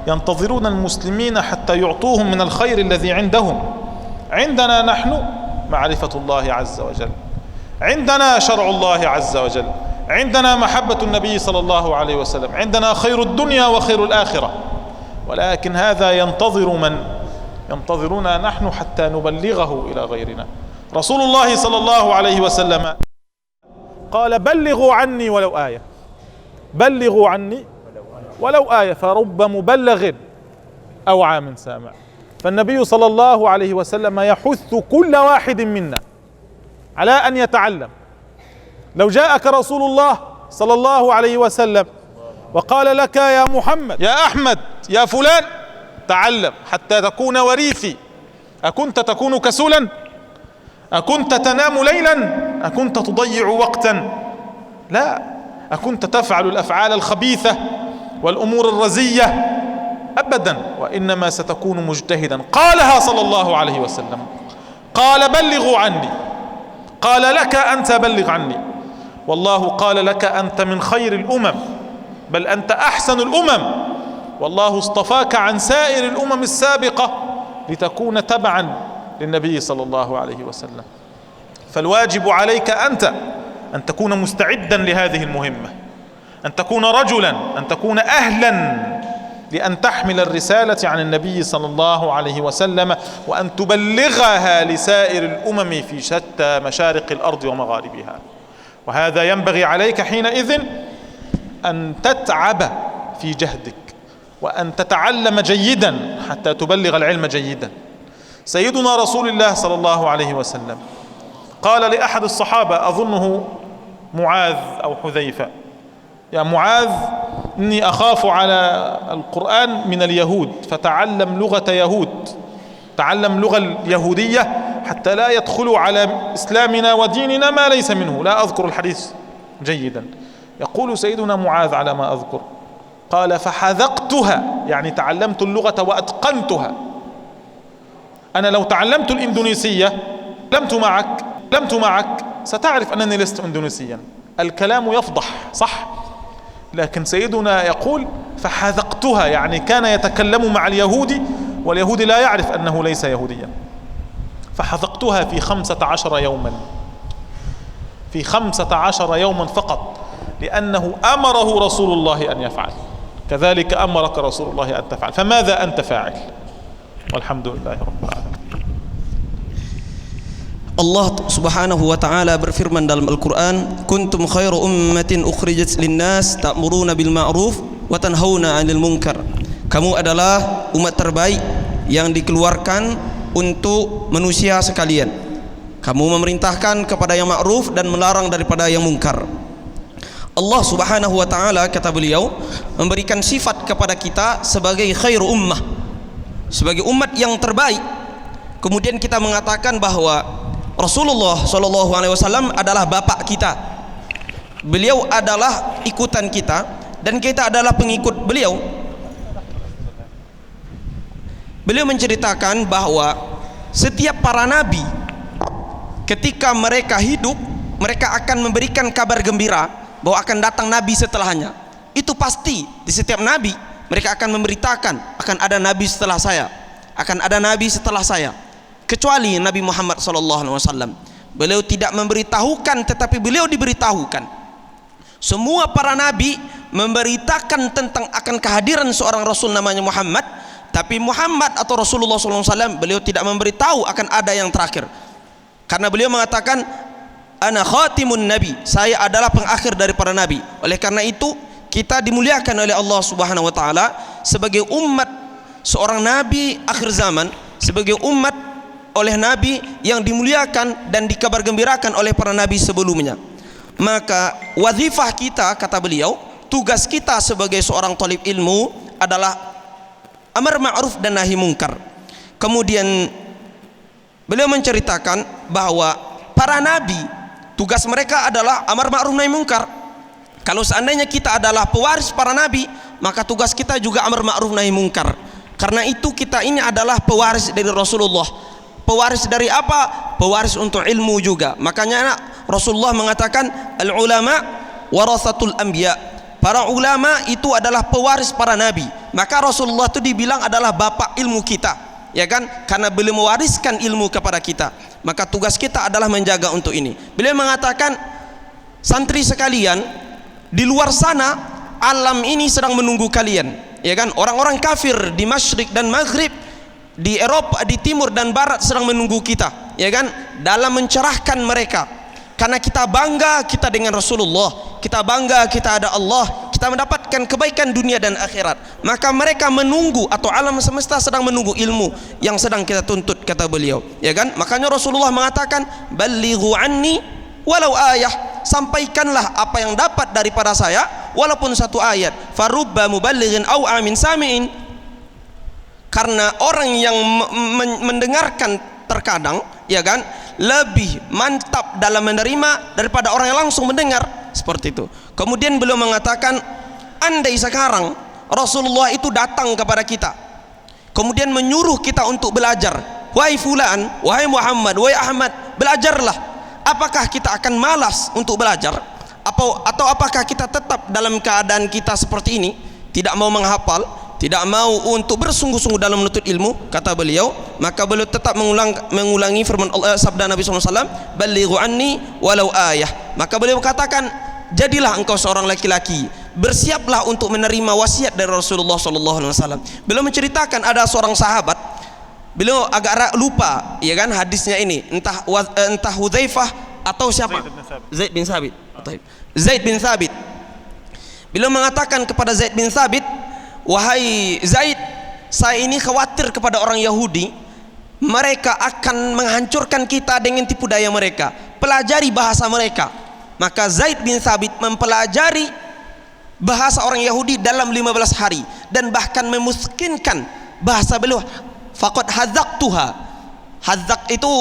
ينتظرون المسلمين حتى يعطوهم من الخير الذي عندهم. عندنا نحن معرفة الله عز وجل، عندنا شرع الله عز وجل، عندنا محبة النبي صلى الله عليه وسلم، عندنا خير الدنيا وخير الآخرة. ولكن هذا ينتظر من؟ ينتظرنا نحن حتى نبلغه إلى غيرنا. رسول الله صلى الله عليه وسلم قال: بلغوا عني ولو آية، بلغوا عني ولو آية، فرب مبلغ أوعى من سامع. فالنبي صلى الله عليه وسلم يحث كل واحد منا على أن يتعلم. لو جاءك رسول الله صلى الله عليه وسلم وقال لك: يا محمد، يا أحمد، يا فلان، تعلم حتى تكون وريثي، أكنت تكون كسولا؟ أكنت تنام ليلا؟ أكنت تضيع وقتا؟ لا. أكنت تفعل الأفعال الخبيثة والأمور الرزية؟ أبدا. وإنما ستكون مجتهدا. قالها صلى الله عليه وسلم، قال: بلغوا عني. قال لك أنت بلغ عني. والله قال لك أنت من خير الأمم، بل أنت أحسن الأمم. والله اصطفاك عن سائر الأمم السابقة لتكون تبعا للنبي صلى الله عليه وسلم. فالواجب عليك أنت أن تكون مستعدا لهذه المهمة، أن تكون رجلا، أن تكون أهلا لأن تحمل الرسالة عن النبي صلى الله عليه وسلم، وأن تبلغها لسائر الأمم في شتى مشارق الأرض ومغاربها. وهذا ينبغي عليك حينئذ أن تتعب في جهدك، وأن تتعلم جيدا حتى تبلغ العلم جيدا. سيدنا رسول الله صلى الله عليه وسلم قال لأحد الصحابة، أظنه معاذ أو حذيفة: يا معاذ، إني أخاف على القرآن من اليهود، فتعلم لغة يهود، تعلم لغة اليهودية حتى لا يدخلوا على إسلامنا وديننا ما ليس منه. لا أذكر الحديث جيدا. يقول سيدنا معاذ على ما أذكر، قال: فحذقتها، يعني تعلمت اللغة وأتقنتها. أنا لو تعلمت الإندونيسية لمت معك ستعرف أنني لست إندونيسيا. الكلام يفضح، صح؟ لكن سيدنا يقول: فحذقتها، يعني كان يتكلم مع اليهودي واليهودي لا يعرف أنه ليس يهوديا. فحذقتها في 15 يوما، في 15 يوما فقط، لأنه أمره رسول الله أن يفعل. كذلك أمرك رسول الله أن تفعل. فماذا أنت فاعل؟ والحمد لله رب العالمين. Allah subhanahu wa ta'ala berfirman dalam Al-Quran, kuntum khairu ummatin ukhrijat linnas ta'muruna bil ma'ruf wa tanhauna 'anil munkar. Kamu adalah umat terbaik yang dikeluarkan untuk manusia sekalian. Kamu memerintahkan kepada yang ma'ruf dan melarang daripada yang munkar. Allah subhanahu wa ta'ala, kata beliau, memberikan sifat kepada kita sebagai khairu ummah, sebagai umat yang terbaik. Kemudian kita mengatakan bahwa Rasulullah SAW adalah bapak kita, beliau adalah ikutan kita, dan kita adalah pengikut beliau. Beliau menceritakan bahwa setiap para nabi ketika mereka hidup, mereka akan memberikan kabar gembira bahwa akan datang nabi setelahnya. Itu pasti, di setiap nabi mereka akan memberitakan akan ada nabi setelah saya, akan ada nabi setelah saya. Kecuali Nabi Muhammad SAW, beliau tidak memberitahukan, tetapi beliau diberitahukan. Semua para nabi memberitakan tentang akan kehadiran seorang Rasul namanya Muhammad, tapi Muhammad atau Rasulullah SAW, beliau tidak memberitahu akan ada yang terakhir. Karena beliau mengatakan, ana khatimun nabi, saya adalah pengakhir dari para nabi. Oleh karena itu kita dimuliakan oleh Allah Subhanahu wa ta'ala sebagai umat seorang nabi akhir zaman, sebagai umat oleh nabi yang dimuliakan dan dikabar gembirakan oleh para nabi sebelumnya. Maka wazifah kita, kata beliau, tugas kita sebagai seorang thalib ilmu adalah amar ma'ruf dan nahi munkar. Kemudian beliau menceritakan bahwa para nabi tugas mereka adalah amar ma'ruf nahi munkar. Kalau seandainya kita adalah pewaris para nabi, maka tugas kita juga amar ma'ruf nahi munkar. Karena itu kita ini adalah pewaris dari Rasulullah. Pewaris dari apa? Pewaris untuk ilmu juga. Makanya Rasulullah mengatakan al-ulama warasatul anbiya. Para ulama itu adalah pewaris para nabi. Maka Rasulullah itu dibilang adalah bapak ilmu kita, ya kan? Karena beliau mewariskan ilmu kepada kita. Maka tugas kita adalah menjaga untuk ini. Beliau mengatakan, santri sekalian, di luar sana alam ini sedang menunggu kalian, ya kan? Orang-orang kafir di Masyrik dan Maghrib, di Eropa, di timur dan barat sedang menunggu kita, ya kan? Dalam mencerahkan mereka. Karena kita bangga kita dengan Rasulullah, kita bangga kita ada Allah, kita mendapatkan kebaikan dunia dan akhirat. Maka mereka menunggu, atau alam semesta sedang menunggu ilmu yang sedang kita tuntut, kata beliau, ya kan? Makanya Rasulullah mengatakan, ballighu anni walau ayah, sampaikanlah apa yang dapat daripada saya walaupun satu ayat. Farubba muballighin au amin sami'in, karena orang yang mendengarkan terkadang, ya kan, lebih mantap dalam menerima daripada orang yang langsung mendengar, seperti itu. Kemudian beliau mengatakan, andai sekarang Rasulullah itu datang kepada kita, kemudian menyuruh kita untuk belajar, wahai fulan, wahai Muhammad, wahai Ahmad, belajarlah, apakah kita akan malas untuk belajar? Atau apakah kita tetap dalam keadaan kita seperti ini, tidak mau menghafal, tidak mau untuk bersungguh-sungguh dalam menuntut ilmu, kata beliau. Maka beliau tetap mengulangi firman Allah, sabda Nabi SAW, ballighu anni walau ayah. Maka beliau katakan, jadilah engkau seorang laki-laki, bersiaplah untuk menerima wasiat dari Rasulullah SAW. Beliau menceritakan ada seorang sahabat, beliau agak lupa, ya kan, hadisnya ini, entah Hudzaifah atau siapa, Zaid bin Thabit. Zaid bin Thabit. Beliau mengatakan kepada Zaid bin Thabit, wahai Zaid, saya ini khawatir kepada orang Yahudi, mereka akan menghancurkan kita dengan tipu daya mereka. Pelajari bahasa mereka. Maka Zaid bin Thabit mempelajari bahasa orang Yahudi dalam 15 hari, dan bahkan memiskinkan bahasa beliau. Faqad hadzaqtuha. Hadzaq itu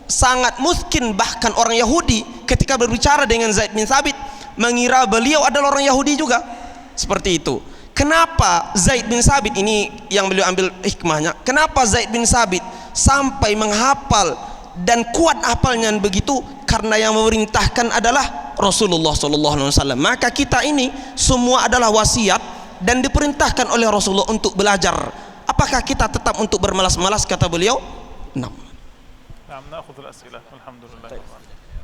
sangat miskin, bahkan orang Yahudi ketika berbicara dengan Zaid bin Thabit mengira beliau adalah orang Yahudi juga. Seperti itu. Kenapa Zaid bin Thabit ini yang beliau ambil hikmahnya? Kenapa Zaid bin Thabit sampai menghafal dan kuat hafalnya begitu? Karena yang memerintahkan adalah Rasulullah SAW. Maka kita ini semua adalah wasiat dan diperintahkan oleh Rasulullah untuk belajar. Apakah kita tetap untuk bermalas-malas, kata beliau?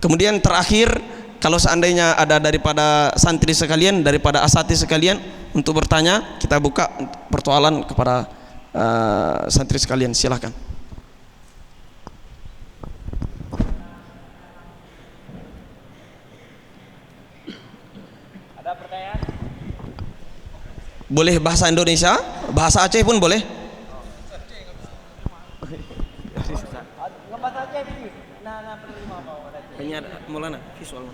Kemudian terakhir, kalau seandainya ada daripada santri sekalian, daripada asati sekalian untuk bertanya, kita buka persoalan kepada santri sekalian, silahkan. Ada pertanyaan? Boleh bahasa Indonesia, bahasa Aceh pun boleh. Ngebahasa Aceh ini. Nah, penerima mau ada. Ini ada Maulana visual.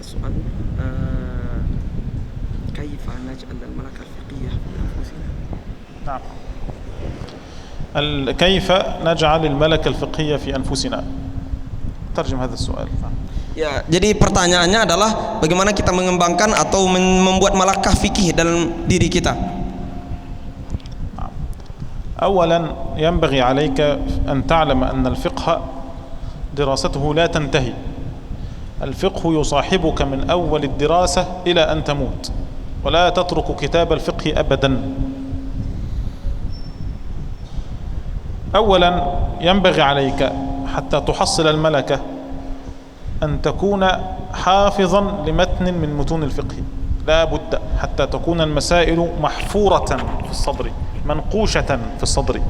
Soal كيف نجعل الملكة الفقهية في أنفسنا؟ نعم. كيف نجعل الملكة الفقهية في أنفسنا؟ ترجم هذا السؤال. Ya, jadi pertanyaannya adalah bagaimana kita mengembangkan atau membuat malakah fikih dalam diri kita. أولا ينبغي عليك أن تعلم أن الفقه دراسته لا تنتهي. الفقه يصاحبك من أول الدراسة إلى أن تموت، ولا تترك كتاب الفقه أبدا. أولا ينبغي عليك حتى تحصل الملكة أن تكون حافظا لمتن من متون الفقه. لا بد حتى تكون المسائل محفورة في الصدر، منقوشة في الصدر،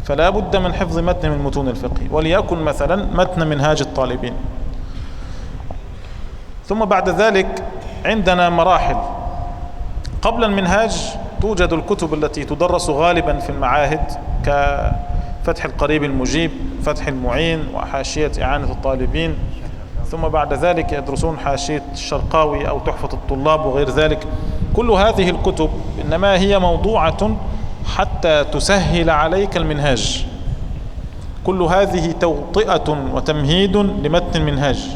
فلا بد من حفظ متن من متون الفقه، وليكن مثلا متن منهاج الطالبين. ثم بعد ذلك عندنا مراحل. قبل المنهاج توجد الكتب التي تدرس غالبا في المعاهد كفتح القريب المجيب، فتح المعين، وحاشية إعانة الطالبين. ثم بعد ذلك يدرسون حاشية الشرقاوي أو تحفة الطلاب وغير ذلك. كل هذه الكتب إنما هي موضوعة حتى تسهل عليك المنهاج. كل هذه توطئة وتمهيد لمتن المنهاج.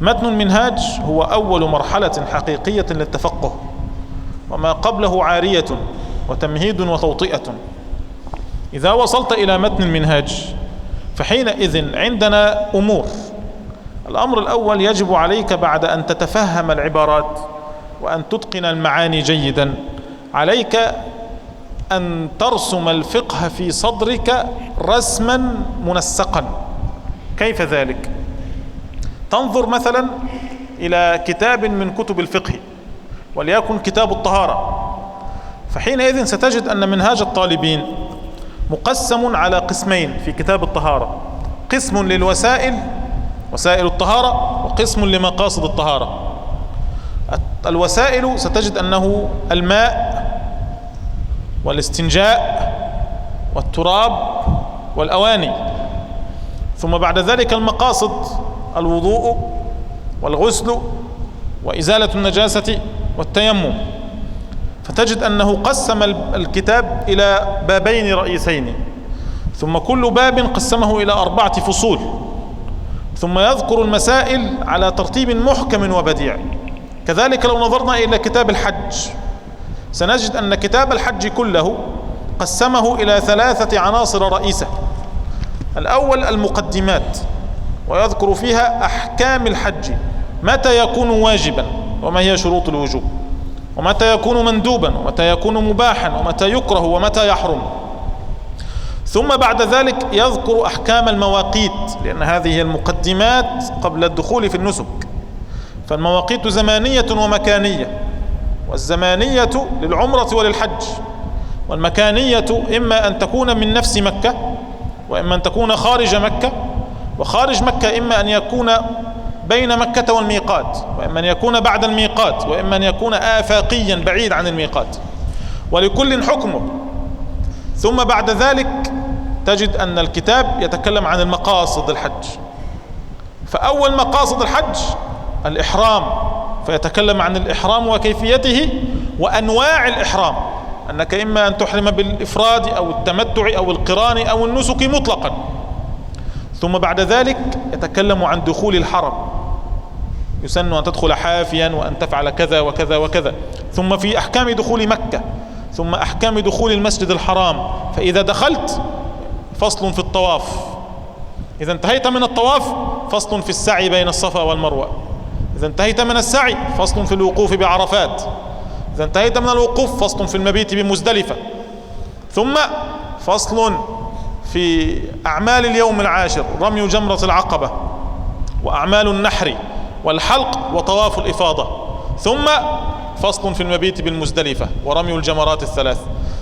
متن المنهاج هو أول مرحلة حقيقية للتفقه، وما قبله عارية وتمهيد وتوطئة. إذا وصلت إلى متن المنهاج فحينئذ عندنا أمور. الأمر الأول، يجب عليك بعد أن تتفهم العبارات وأن تتقن المعاني جيدا، عليك أن ترسم الفقه في صدرك رسما منسقا. كيف ذلك؟ تنظر مثلا إلى كتاب من كتب الفقه، وليكن كتاب الطهارة، فحينئذ ستجد أن منهاج الطالبين مقسم على قسمين في كتاب الطهارة: قسم للوسائل، وسائل الطهارة، وقسم لمقاصد الطهارة. الوسائل ستجد أنه الماء والاستنجاء والتراب والأواني. ثم بعد ذلك المقاصد: الوضوء والغسل وإزالة النجاسة والتيمم. فتجد أنه قسم الكتاب إلى بابين رئيسين، ثم كل باب قسمه إلى 4 فصول، ثم يذكر المسائل على ترتيب محكم وبديع. كذلك لو نظرنا إلى كتاب الحج سنجد أن كتاب الحج كله قسمه إلى 3 عناصر رئيسة. الأول المقدمات، ويذكر فيها أحكام الحج، متى يكون واجبا وما هي شروط الوجوب، ومتى يكون مندوبا ومتى يكون مباحا ومتى يكره ومتى يحرم. ثم بعد ذلك يذكر أحكام المواقيت، لأن هذه هي المقدمات قبل الدخول في النسك. فالمواقيت زمانية ومكانية، والزمانية للعمرة وللحج، والمكانية إما أن تكون من نفس مكة، وإما أن تكون خارج مكة. وخارج مكة إما أن يكون بين مكة والميقات، وإما أن يكون بعد الميقات، وإما أن يكون آفاقيا بعيد عن الميقات، ولكل حكمه. ثم بعد ذلك تجد أن الكتاب يتكلم عن المقاصد الحج. فأول مقاصد الحج الإحرام، فيتكلم عن الإحرام وكيفيته وأنواع الإحرام، أنك إما أن تحرم بالإفراد أو التمتع أو القران أو النسك مطلقا. ثم بعد ذلك يتكلم عن دخول الحرم، يسن أن تدخل حافيا وأن تفعل كذا وكذا وكذا. ثم في أحكام دخول مكة، ثم أحكام دخول المسجد الحرام. فإذا دخلت فصل في الطواف، إذا انتهيت من الطواف فصل في السعي بين الصفا والمروة، إذا انتهيت من السعي فصل في الوقوف بعرفات، إذا انتهيت من الوقوف فصل في المبيت بمزدلفة، ثم فصل في أعمال اليوم العاشر: رمي جمرة العقبة، وأعمال النحر والحلق وطواف الإفاضة، ثم فصل في المبيت بالمزدلفة ورمي الجمرات ال3.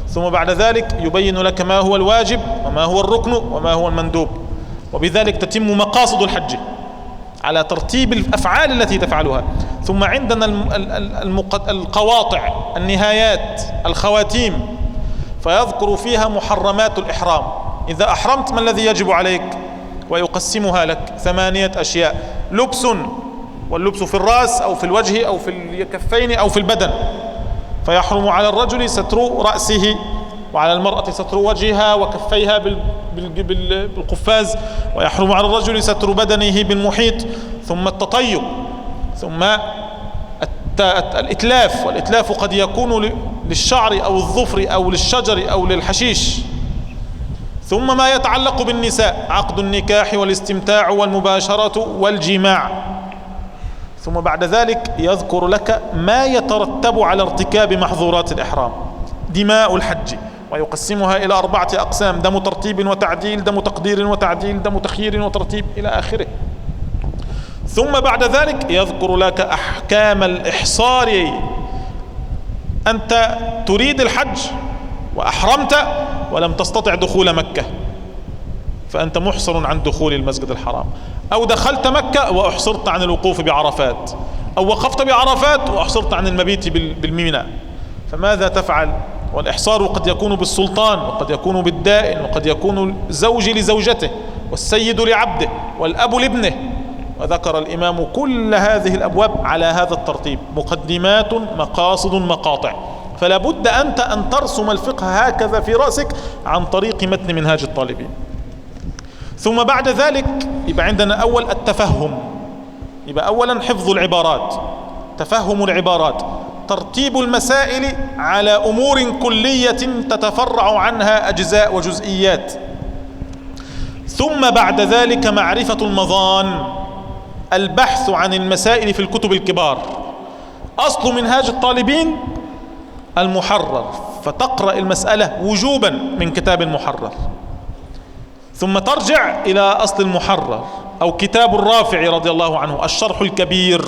ثم بعد ذلك يبين لك ما هو الواجب وما هو الركن وما هو المندوب. وبذلك تتم مقاصد الحج على ترتيب الأفعال التي تفعلها. ثم عندنا القواطع، النهايات، الخواتيم، فيذكر فيها محرمات الإحرام. إذا أحرمت ما الذي يجب عليك؟ ويقسمها لك 8 أشياء: لبس، واللبس في الرأس أو في الوجه أو في الكفين أو في البدن، فيحرم على الرجل ستر رأسه، وعلى المرأة ستر وجهها وكفيها بالقفاز، ويحرم على الرجل ستر بدنه بالمحيط. ثم التطيب، ثم الإتلاف، والإتلاف قد يكون للشعر أو الظفر أو للشجر أو للحشيش. ثم ما يتعلق بالنساء: عقد النكاح والاستمتاع والمباشرة والجماع. ثم بعد ذلك يذكر لك ما يترتب على ارتكاب محظورات الإحرام: دماء الحج، ويقسمها إلى 4 أقسام: دم ترتيب وتعديل، دم تقدير وتعديل، دم تخيير وترتيب، إلى آخره. ثم بعد ذلك يذكر لك أحكام الإحصار. أنت تريد الحج وأحرمت ولم تستطع دخول مكة، فأنت محصر عن دخول المسجد الحرام. أو دخلت مكة وأحصرت عن الوقوف بعرفات، أو وقفت بعرفات وأحصرت عن المبيت بالميناء، فماذا تفعل؟ والإحصار قد يكون بالسلطان، وقد يكون بالدائن، وقد يكون الزوج لزوجته، والسيد لعبده، والأب لابنه. وذكر الإمام كل هذه الأبواب على هذا الترتيب: مقدمات، مقاصد، مقاطع. فلا بد أنت أن ترسم الفقه هكذا في رأسك عن طريق متن منهاج الطالبين. ثم بعد ذلك يبقى عندنا أول التفهم، يبقى أولا حفظ العبارات، تفهم العبارات، ترتيب المسائل على أمور كلية تتفرع عنها أجزاء وجزئيات، ثم بعد ذلك معرفة المظان، البحث عن المسائل في الكتب الكبار. أصل منهاج الطالبين المحرر، فتقرأ المسألة وجوبا من كتاب المحرر، ثم ترجع إلى أصل المحرر أو كتاب الرافعي رضي الله عنه الشرح الكبير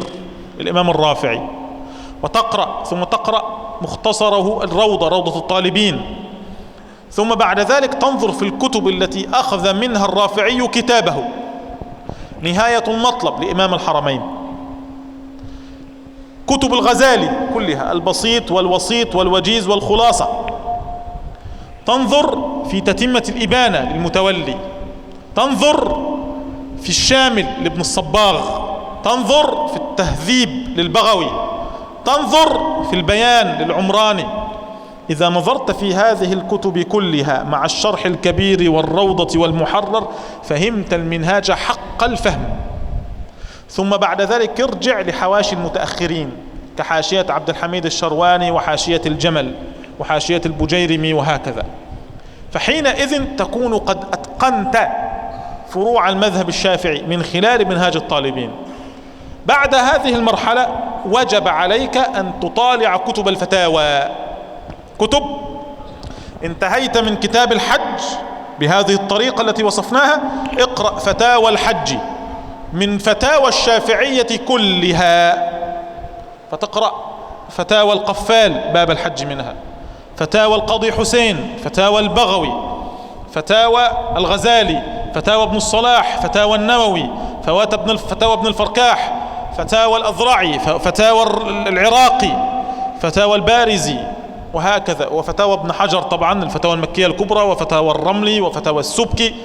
الإمام الرافعي، وتقرأ ثم تقرأ مختصره الروضة، روضة الطالبين، ثم بعد ذلك تنظر في الكتب التي أخذ منها الرافعي كتابه، نهاية المطلب لإمام الحرمين، كتب الغزالي كلها، البسيط والوسيط والوجيز والخلاصة، تنظر في تتمة الإبانة للمتولي، تنظر في الشامل لابن الصباغ، تنظر في التهذيب للبغوي، تنظر في البيان للعمراني. إذا نظرت في هذه الكتب كلها مع الشرح الكبير والروضة والمحرر فهمت المنهاج حق الفهم. ثم بعد ذلك ارجع لحواشي المتأخرين كحاشية عبد الحميد الشرواني وحاشية الجمل وحاشية البجيرمي وهكذا، فحينئذ تكون قد أتقنت فروع المذهب الشافعي من خلال منهاج الطالبين. بعد هذه المرحلة وجب عليك أن تطالع كتب الفتاوى، كتب انتهيت من كتاب الحج بهذه الطريقة التي وصفناها، اقرأ فتاوى الحج من فتاوى الشافعية كلها، فتقرأ فتاوى القفال باب الحج منها، فتاوى القاضي حسين، فتاوى البغوي، فتاوى الغزالي، فتاوى ابن الصلاح، فتاوى النووي، فتاوى ابن الفركاح، فتاوى الأذرعي، فتاوى العراقي، فتاوى البارزي وهكذا، وفتاوى ابن حجر طبعا الفتاوى المكية الكبرى، وفتاوى الرملي، وفتاوى السبكي.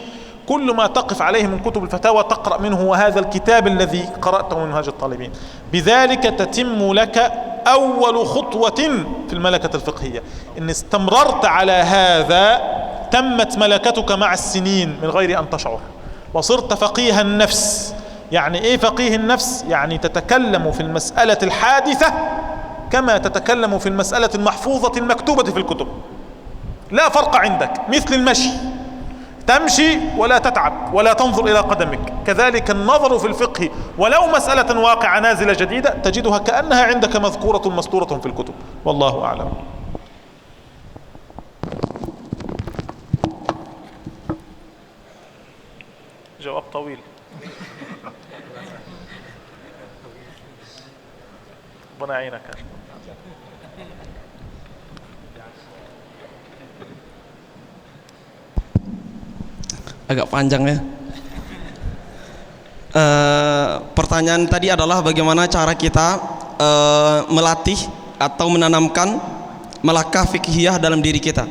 كل ما تقف عليه من كتب الفتاوى تقرأ منه، وهذا الكتاب الذي قرأته من منهاج الطالبين. بذلك تتم لك أول خطوة في الملكة الفقهية. إن استمررت على هذا تمت ملكتك مع السنين من غير أن تشعر، وصرت فقيه النفس. يعني إيه فقيه النفس؟ يعني تتكلم في المسألة الحادثة كما تتكلم في المسألة المحفوظة المكتوبة في الكتب، لا فرق عندك. مثل المشي، تمشي ولا تتعب ولا تنظر إلى قدمك، كذلك النظر في الفقه، ولو مسألة واقعة نازلة جديدة تجدها كأنها عندك مذكورة مسطورة في الكتب. والله أعلم. جواب طويل. ربنا يعينك. Agak panjang ya. Pertanyaan tadi adalah bagaimana cara kita melatih atau menanamkan melakah fiqhiyah dalam diri kita.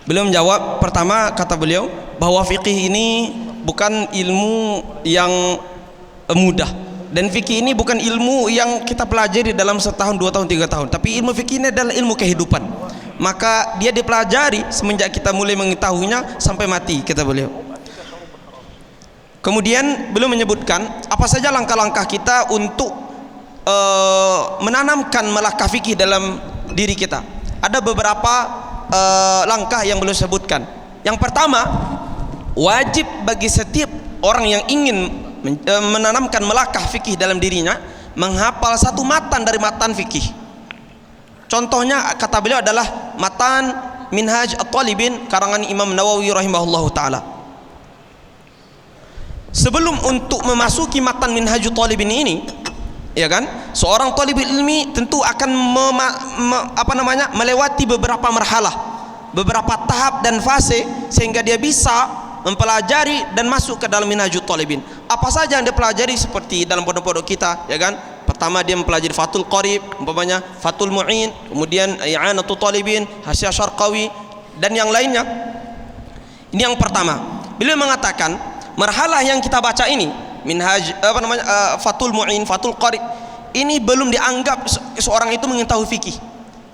Beliau menjawab, pertama kata beliau bahwa fikih ini bukan ilmu yang mudah, dan fikih ini bukan ilmu yang kita pelajari dalam setahun, 2 tahun, 3 tahun, tapi ilmu fikih ini adalah ilmu kehidupan. Maka dia dipelajari semenjak kita mulai mengetahuinya sampai mati, kata beliau. Kemudian beliau menyebutkan apa saja langkah-langkah kita untuk menanamkan melakah fikih dalam diri kita. Ada beberapa langkah yang beliau sebutkan. Yang pertama, wajib bagi setiap orang yang ingin menanamkan melakah fikih dalam dirinya menghafal satu matan dari matan fikih. Contohnya kata beliau adalah matan Minhaj At-Talibin karangan Imam Nawawi rahimahullahu taala. Sebelum untuk memasuki matan Minhaj At-Talibin ini, ya kan, seorang talibul ilmi tentu akan melewati beberapa marhalah, beberapa tahap dan fase sehingga dia bisa mempelajari dan masuk ke dalam Minhaj At-Talibin. Apa saja yang dia pelajari seperti dalam pondok-pondok kita, ya kan? Pertama dia mempelajari Fathul Qarib, umpamanya Fathul Mu'in, kemudian I'anatul Talibin, Hasyiah Syarqawi dan yang lainnya. Ini yang pertama. Beliau mengatakan marhalah yang kita baca ini, Minhaj Fathul Mu'in, Fathul Qarib, ini belum dianggap seorang itu mengetahui fikih.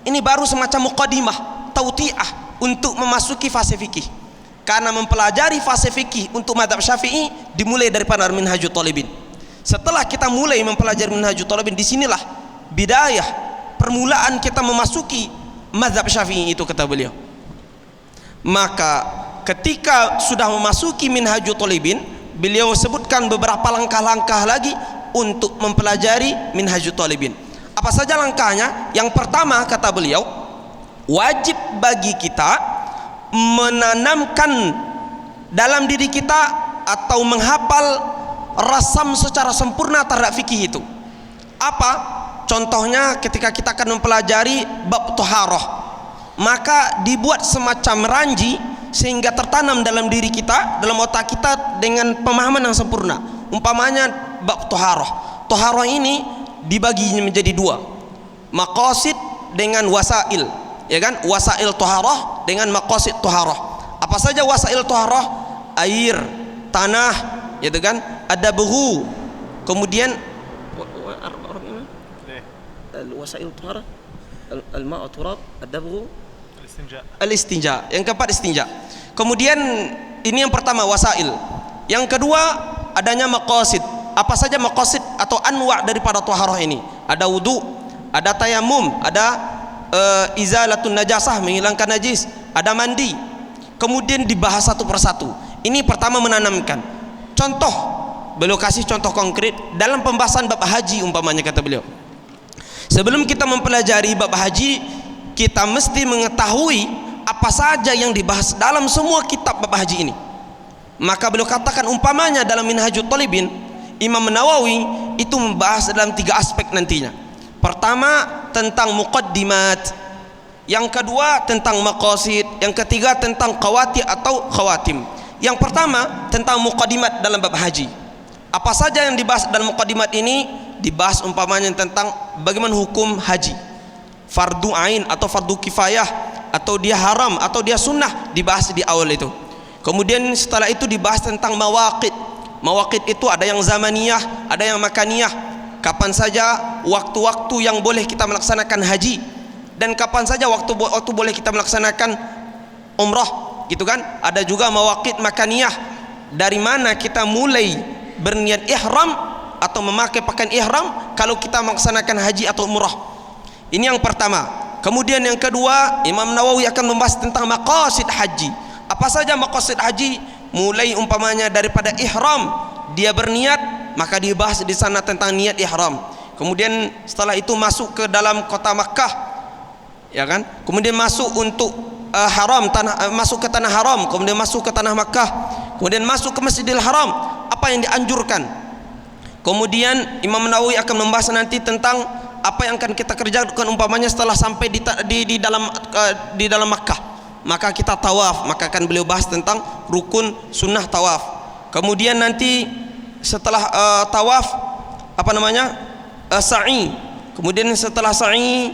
Ini baru semacam muqaddimah, tauti'ah untuk memasuki fase fikih. Karena mempelajari fase fikih untuk mazhab Syafi'i dimulai daripada Minhajut Thalibin. Setelah kita mulai mempelajari Minhajut Thalibin, disinilah bidayah permulaan kita memasuki mazhab Syafi'i itu, kata beliau. Maka ketika sudah memasuki Minhajut Thalibin, beliau sebutkan beberapa langkah-langkah lagi untuk mempelajari Minhajut Thalibin. Apa saja langkahnya? Yang pertama, kata beliau, wajib bagi kita menanamkan dalam diri kita atau menghafal rasam secara sempurna terhadap fikih itu. Apa? Contohnya ketika kita akan mempelajari bab taharah, maka dibuat semacam ranji sehingga tertanam dalam diri kita, dalam otak kita dengan pemahaman yang sempurna. Umpamanya bab taharah. Taharah ini dibagi menjadi dua, maqasid dengan wasail, ya kan? Wasail taharah dengan maqasid taharah. Apa saja wasail taharah? Air, tanah, ya kan? Ada behu. Kemudian wasail taharah, al-ma' turab, ad-dabghu, al-istinja. Yang keempat istinja. Kemudian ini yang pertama wasail. Yang kedua adanya maqasid. Apa saja maqasid atau anwa' daripada taharah ini? Ada wudu, ada tayamum, ada izalatun najasah, menghilangkan najis, ada mandi. Kemudian dibahas satu persatu. Ini pertama menanamkan. Contoh, beliau kasih contoh konkret dalam pembahasan bab haji umpamanya, kata beliau. Sebelum kita mempelajari bab haji, kita mesti mengetahui apa saja yang dibahas dalam semua kitab bab haji ini. Maka beliau katakan umpamanya dalam Minhajut Thalibin, Imam Nawawi itu membahas dalam 3 aspek nantinya. Pertama tentang muqaddimat, yang kedua tentang maqasid, yang ketiga tentang qawati atau khawatim. Yang pertama tentang muqaddimat dalam bab haji. Apa saja yang dibahas dalam muqaddimat ini? Dibahas umpamanya tentang bagaimana hukum haji, fardu ain atau fardu kifayah, atau dia haram atau dia sunnah, dibahas di awal itu. Kemudian setelah itu dibahas tentang mawaqit. Mawaqit itu ada yang zamaniyah, ada yang makaniyah. Kapan saja waktu-waktu yang boleh kita melaksanakan haji, dan kapan saja waktu boleh kita melaksanakan umrah, gitu kan? Ada juga mawaqit makaniyah, dari mana kita mulai berniat ihram atau memakai pakaian ihram kalau kita melaksanakan haji atau umrah. Ini yang pertama. Kemudian yang kedua, Imam Nawawi akan membahas tentang maqasid haji. Apa saja maqasid haji? Mulai umpamanya daripada ihram, dia berniat, maka dibahas di sana tentang niat ihram. Kemudian setelah itu masuk ke dalam kota Makkah, ya kan? Kemudian masuk untuk haram, masuk ke tanah haram, kemudian masuk ke tanah Makkah, kemudian masuk ke Masjidil Haram, apa yang dianjurkan. Kemudian Imam Nawawi akan membahas nanti tentang apa yang akan kita kerjakan umpamanya setelah sampai di dalam Makkah. Maka kita tawaf, maka akan beliau bahas tentang rukun sunnah tawaf. Kemudian nanti setelah tawaf sa'i. Kemudian setelah sa'i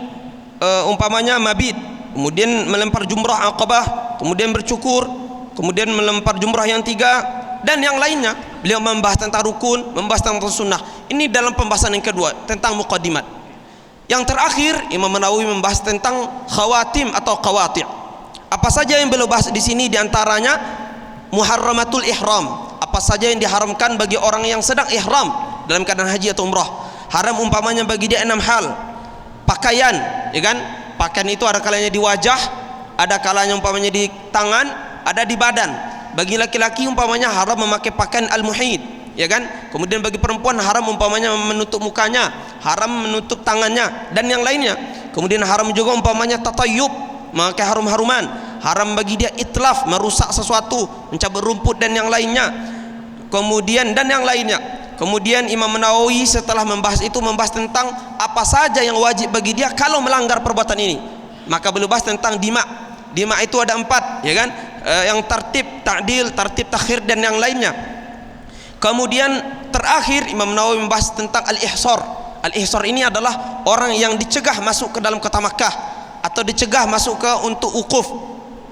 umpamanya mabit, kemudian melempar jumrah aqabah, kemudian bercukur, kemudian melempar jumrah yang 3 dan yang lainnya. Beliau membahas tentang rukun, membahas tentang sunnah. Ini dalam pembahasan yang kedua tentang muqaddimat. Yang terakhir Imam Nawawi membahas tentang khawatim atau qawati'. Apa saja yang beliau bahas di sini? Diantaranya muharramatul ihram. Apa saja yang diharamkan bagi orang yang sedang ihram dalam keadaan haji atau umrah. Haram umpamanya bagi dia 6 hal. Pakaian, ya kan? Pakaian itu ada kalanya di wajah, ada kalanya umpamanya di tangan, ada di badan. Bagi laki-laki umpamanya haram memakai pakaian al-muhid, ya kan? Kemudian bagi perempuan haram umpamanya menutup mukanya, haram menutup tangannya dan yang lainnya. Kemudian haram juga umpamanya tatayyub, memakai harum-haruman. Haram bagi dia itlaf, merusak sesuatu, mencabut rumput dan yang lainnya. Kemudian dan yang lainnya. Kemudian Imam Nawawi setelah membahas itu membahas tentang apa saja yang wajib bagi dia kalau melanggar perbuatan ini. Maka beliau bahas tentang dima. Dima itu ada 4, ya kan? Yang tertib, ta'dil, tertib takhir dan yang lainnya. Kemudian terakhir Imam Nawawi membahas tentang al-ihsar. Al-ihsar ini adalah orang yang dicegah masuk ke dalam kota Makkah atau dicegah masuk ke untuk wukuf.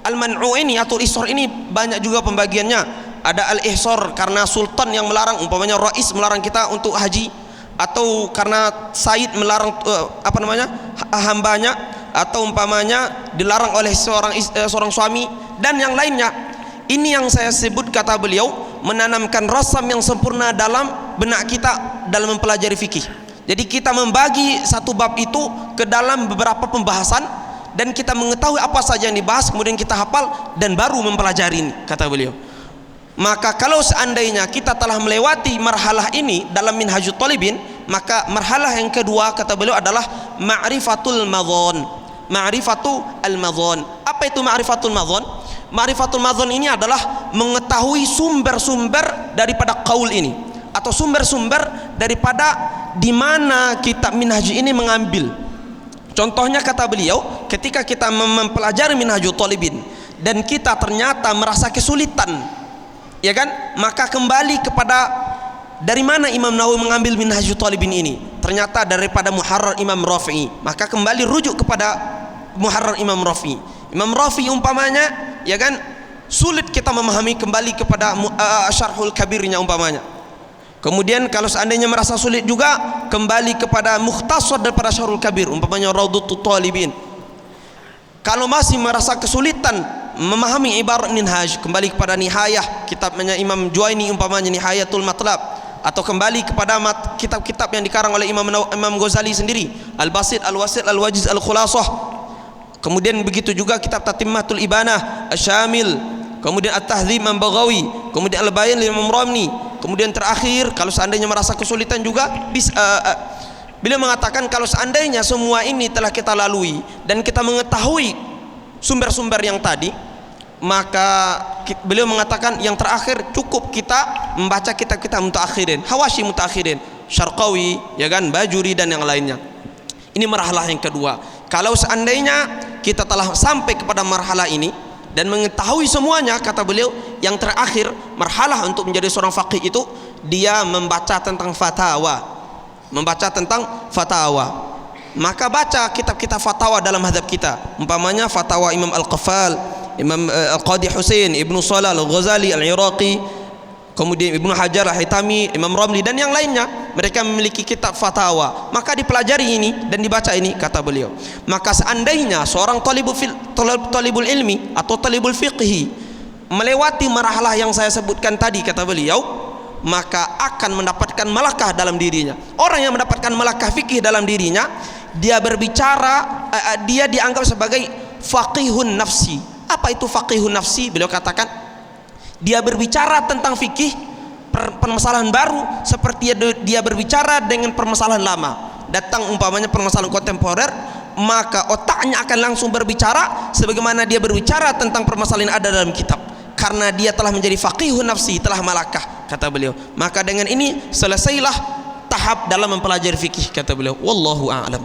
Al-man'u ini atau ihsar ini banyak juga pembagiannya. Ada al-ihsar karena sultan yang melarang, umpamanya rais melarang kita untuk haji, atau karena said melarang hambanya, atau umpamanya dilarang oleh seorang suami dan yang lainnya. Ini yang saya sebut, kata beliau, menanamkan rasam yang sempurna dalam benak kita dalam mempelajari fikih. Jadi kita membagi satu bab itu ke dalam beberapa pembahasan, dan kita mengetahui apa saja yang dibahas, kemudian kita hafal dan baru mempelajari ini, kata beliau. Maka kalau seandainya kita telah melewati marhalah ini dalam Minhajut Thalibin, maka marhalah yang kedua, kata beliau, adalah ma'rifatul madhon. Ma'rifatul madhon. Apa itu ma'rifatul madhon? Ma'rifatul madhon ini adalah mengetahui sumber-sumber daripada qaul ini, atau sumber-sumber daripada di mana kitab Minhaj ini mengambil. Contohnya, kata beliau, ketika kita mempelajari Minhajut Thalibin dan kita ternyata merasa kesulitan, ya kan, maka kembali kepada dari mana Imam Nawawi mengambil Minhajut Thalibin ini. Ternyata daripada Muharrar Imam Rafi'i, maka kembali rujuk kepada Muharrar Imam Rafi'i. Imam Rafi'i umpamanya, ya kan, sulit kita memahami, kembali kepada Syarhul Kabirnya umpamanya. Kemudian kalau seandainya merasa sulit juga, kembali kepada Mukhtasar daripada Syarhul Kabir, umpamanya Raudhatul Talibin. Kalau masih merasa kesulitan memahami ibarat Minhaj, kembali kepada Nihayah, kitabnya Imam Juwaini umpamanya, Nihayatul Matlab, atau kembali kepada kitab-kitab yang dikarang oleh Imam Ghazali sendiri, Al-Basit, Al-Wasit, Al-Wajiz, Al-Khulasah. Kemudian begitu juga kitab Tatimmatul Ibanah, Asy-Syamil, kemudian At-Tahdzib Baghawi, kemudian Al-Bayan Imam Ramli. Kemudian terakhir, kalau seandainya merasa kesulitan juga, beliau mengatakan kalau seandainya semua ini telah kita lalui dan kita mengetahui sumber-sumber yang tadi, maka beliau mengatakan yang terakhir cukup kita membaca kitab-kitab mutaakhirin, Hawashi mutaakhirin, Syarqawi, ya kan, Bajuri dan yang lainnya. Ini marhalah yang kedua. Kalau seandainya kita telah sampai kepada marhalah ini dan mengetahui semuanya, kata beliau, yang terakhir marhalah untuk menjadi seorang faqih itu dia membaca tentang fatwa, membaca tentang fatwa. Maka baca kitab-kitab fatwa dalam mazhab kita, umpamanya fatwa Imam Al-Qaffal, Imam Al-Qadi Husain, Ibnu Salah, Al-Ghazali, Al-Iraqi, kemudian Ibnu Hajar, Al-Haytami, Imam Ramli dan yang lainnya. Mereka memiliki kitab fatwa, maka dipelajari ini dan dibaca ini, kata beliau. Maka seandainya seorang talibul ilmi atau talibul fiqhi melewati marhalah yang saya sebutkan tadi, kata beliau, maka akan mendapatkan malakah dalam dirinya. Orang yang mendapatkan malakah fikih dalam dirinya, dia berbicara, dia dianggap sebagai faqihun nafsi. Apa itu faqihun nafsi? Beliau katakan dia berbicara tentang fikih permasalahan baru seperti dia berbicara dengan permasalahan lama. Datang umpamanya permasalahan kontemporer, maka otaknya akan langsung berbicara sebagaimana dia berbicara tentang permasalahan yang ada dalam kitab, karena dia telah menjadi faqihun nafsi, telah malakah, kata beliau. Maka dengan ini selesailah tahap dalam mempelajari fikih, kata beliau. Wallahu a'lam.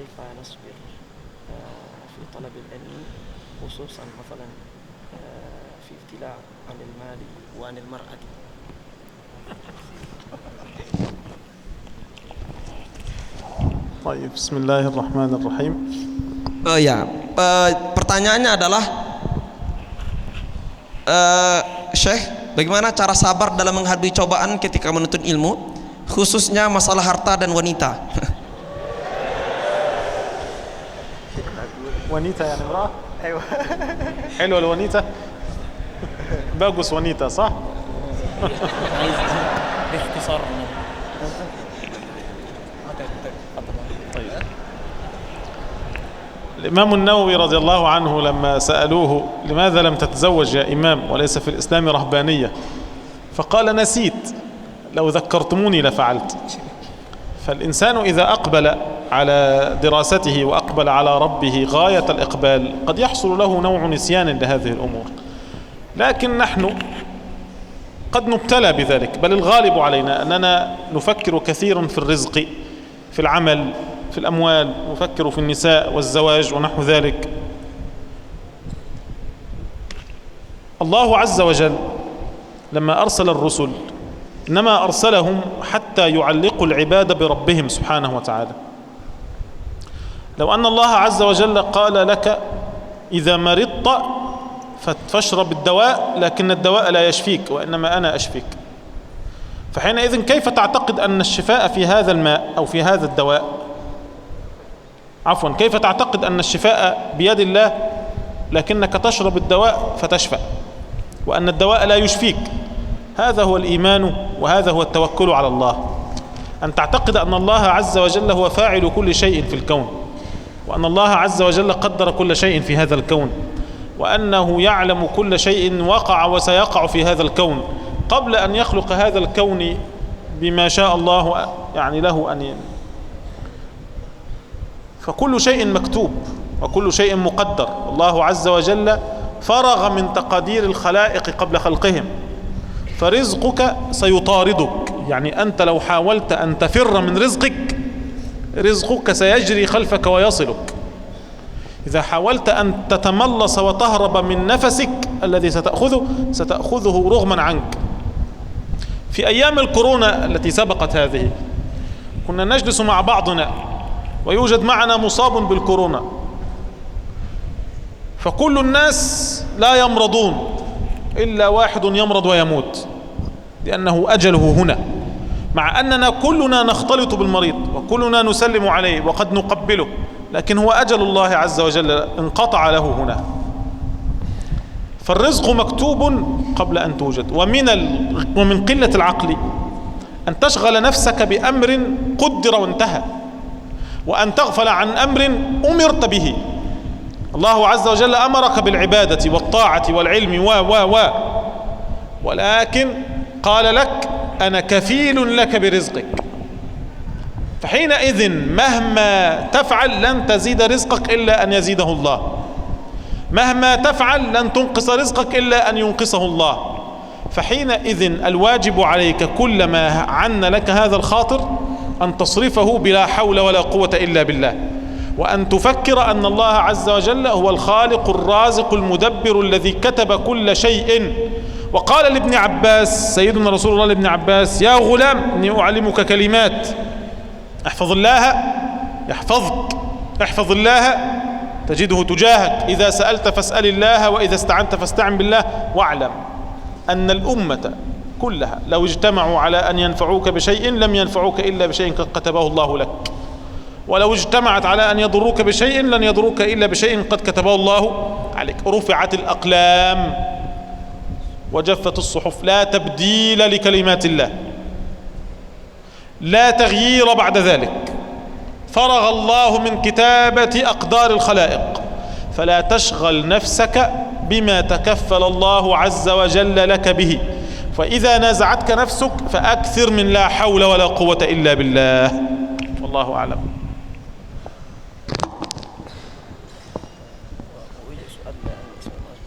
كيف نصبر في طلب العلم خصوصا مثلا في ابتلاء عن المال وعن المرأة. طيب بسم الله الرحمن الرحيم. Pertanyaannya adalah, Syekh, bagaimana cara sabar dalam menghadapi cobaan ketika menuntut ilmu, khususnya masalah harta dan wanita? ونيتا يعني امرأة؟ أيوة. حلوة الونيتا؟ باقوس ونيتا صح؟ باختصار. طيب. الإمام النووي رضي الله عنه لما سألوه لماذا لم تتزوج يا إمام وليس في الإسلام رهبانية، فقال نسيت، لو ذكرتموني لفعلت. فالإنسان إذا أقبل على دراسته وأقبل على ربه غاية الإقبال قد يحصل له نوع نسيان لهذه الأمور، لكن نحن قد نبتلى بذلك، بل الغالب علينا أننا نفكر كثيرا في الرزق، في العمل، في الأموال، نفكر في النساء والزواج ونحو ذلك. الله عز وجل لما أرسل الرسل إنما أرسلهم حتى يعلقوا العباد بربهم سبحانه وتعالى. لو أن الله عز وجل قال لك إذا مرضت فاشرب الدواء لكن الدواء لا يشفيك وإنما أنا أشفيك، فحينئذ كيف تعتقد أن الشفاء في هذا الماء أو في هذا الدواء؟ عفوا، كيف تعتقد أن الشفاء بيد الله لكنك تشرب الدواء فتشفى وأن الدواء لا يشفيك؟ هذا هو الإيمان وهذا هو التوكل على الله، أن تعتقد أن الله عز وجل هو فاعل كل شيء في الكون، وأن الله عز وجل قدر كل شيء في هذا الكون، وأنه يعلم كل شيء وقع وسيقع في هذا الكون قبل أن يخلق هذا الكون بما شاء الله يعني له أن فكل شيء مكتوب وكل شيء مقدر. الله عز وجل فرغ من تقادير الخلائق قبل خلقهم، فرزقك سيطاردك، يعني أنت لو حاولت أن تفر من رزقك سيجري خلفك ويصلك. إذا حاولت أن تتملص وتهرب من نفسك الذي ستأخذه رغما عنك. في أيام الكورونا التي سبقت هذه كنا نجلس مع بعضنا ويوجد معنا مصاب بالكورونا، فكل الناس لا يمرضون إلا واحد يمرض ويموت لأنه أجله هنا، مع أننا كلنا نختلط بالمريض وكلنا نسلم عليه وقد نقبله، لكن هو أجل الله عز وجل انقطع له هنا. فالرزق مكتوب قبل أن توجد. ومن قلة العقل أن تشغل نفسك بأمر قدر وانتهى، وأن تغفل عن أمر أمرت به. الله عز وجل أمرك بالعبادة والطاعة والعلم ولكن قال لك أنا كفيل لك برزقك، فحينئذ مهما تفعل لن تزيد رزقك إلا أن يزيده الله، مهما تفعل لن تنقص رزقك إلا أن ينقصه الله. فحينئذ الواجب عليك كلما عن لك هذا الخاطر أن تصرفه بلا حول ولا قوة إلا بالله، وأن تفكر أن الله عز وجل هو الخالق الرازق المدبر الذي كتب كل شيء. وقال لابن عباس سيدنا رسول الله لابن عباس: يا غلام إني أعلمك كلمات، احفظ الله يحفظك، احفظ الله تجده تجاهك، إذا سألت فاسأل الله وإذا استعنت فاستعن بالله، واعلم أن الأمة كلها لو اجتمعوا على أن ينفعوك بشيء لم ينفعوك إلا بشيء قد كتبه الله لك، ولو اجتمعت على أن يضروك بشيء لن يضروك إلا بشيء قد كتبه الله عليك. رفعت الأقلام وجفت الصحف، لا تبديل لكلمات الله، لا تغيير بعد ذلك. فرغ الله من كتابة أقدار الخلائق، فلا تشغل نفسك بما تكفل الله عز وجل لك به. فإذا نازعتك نفسك فأكثر من لا حول ولا قوة إلا بالله، والله أعلم.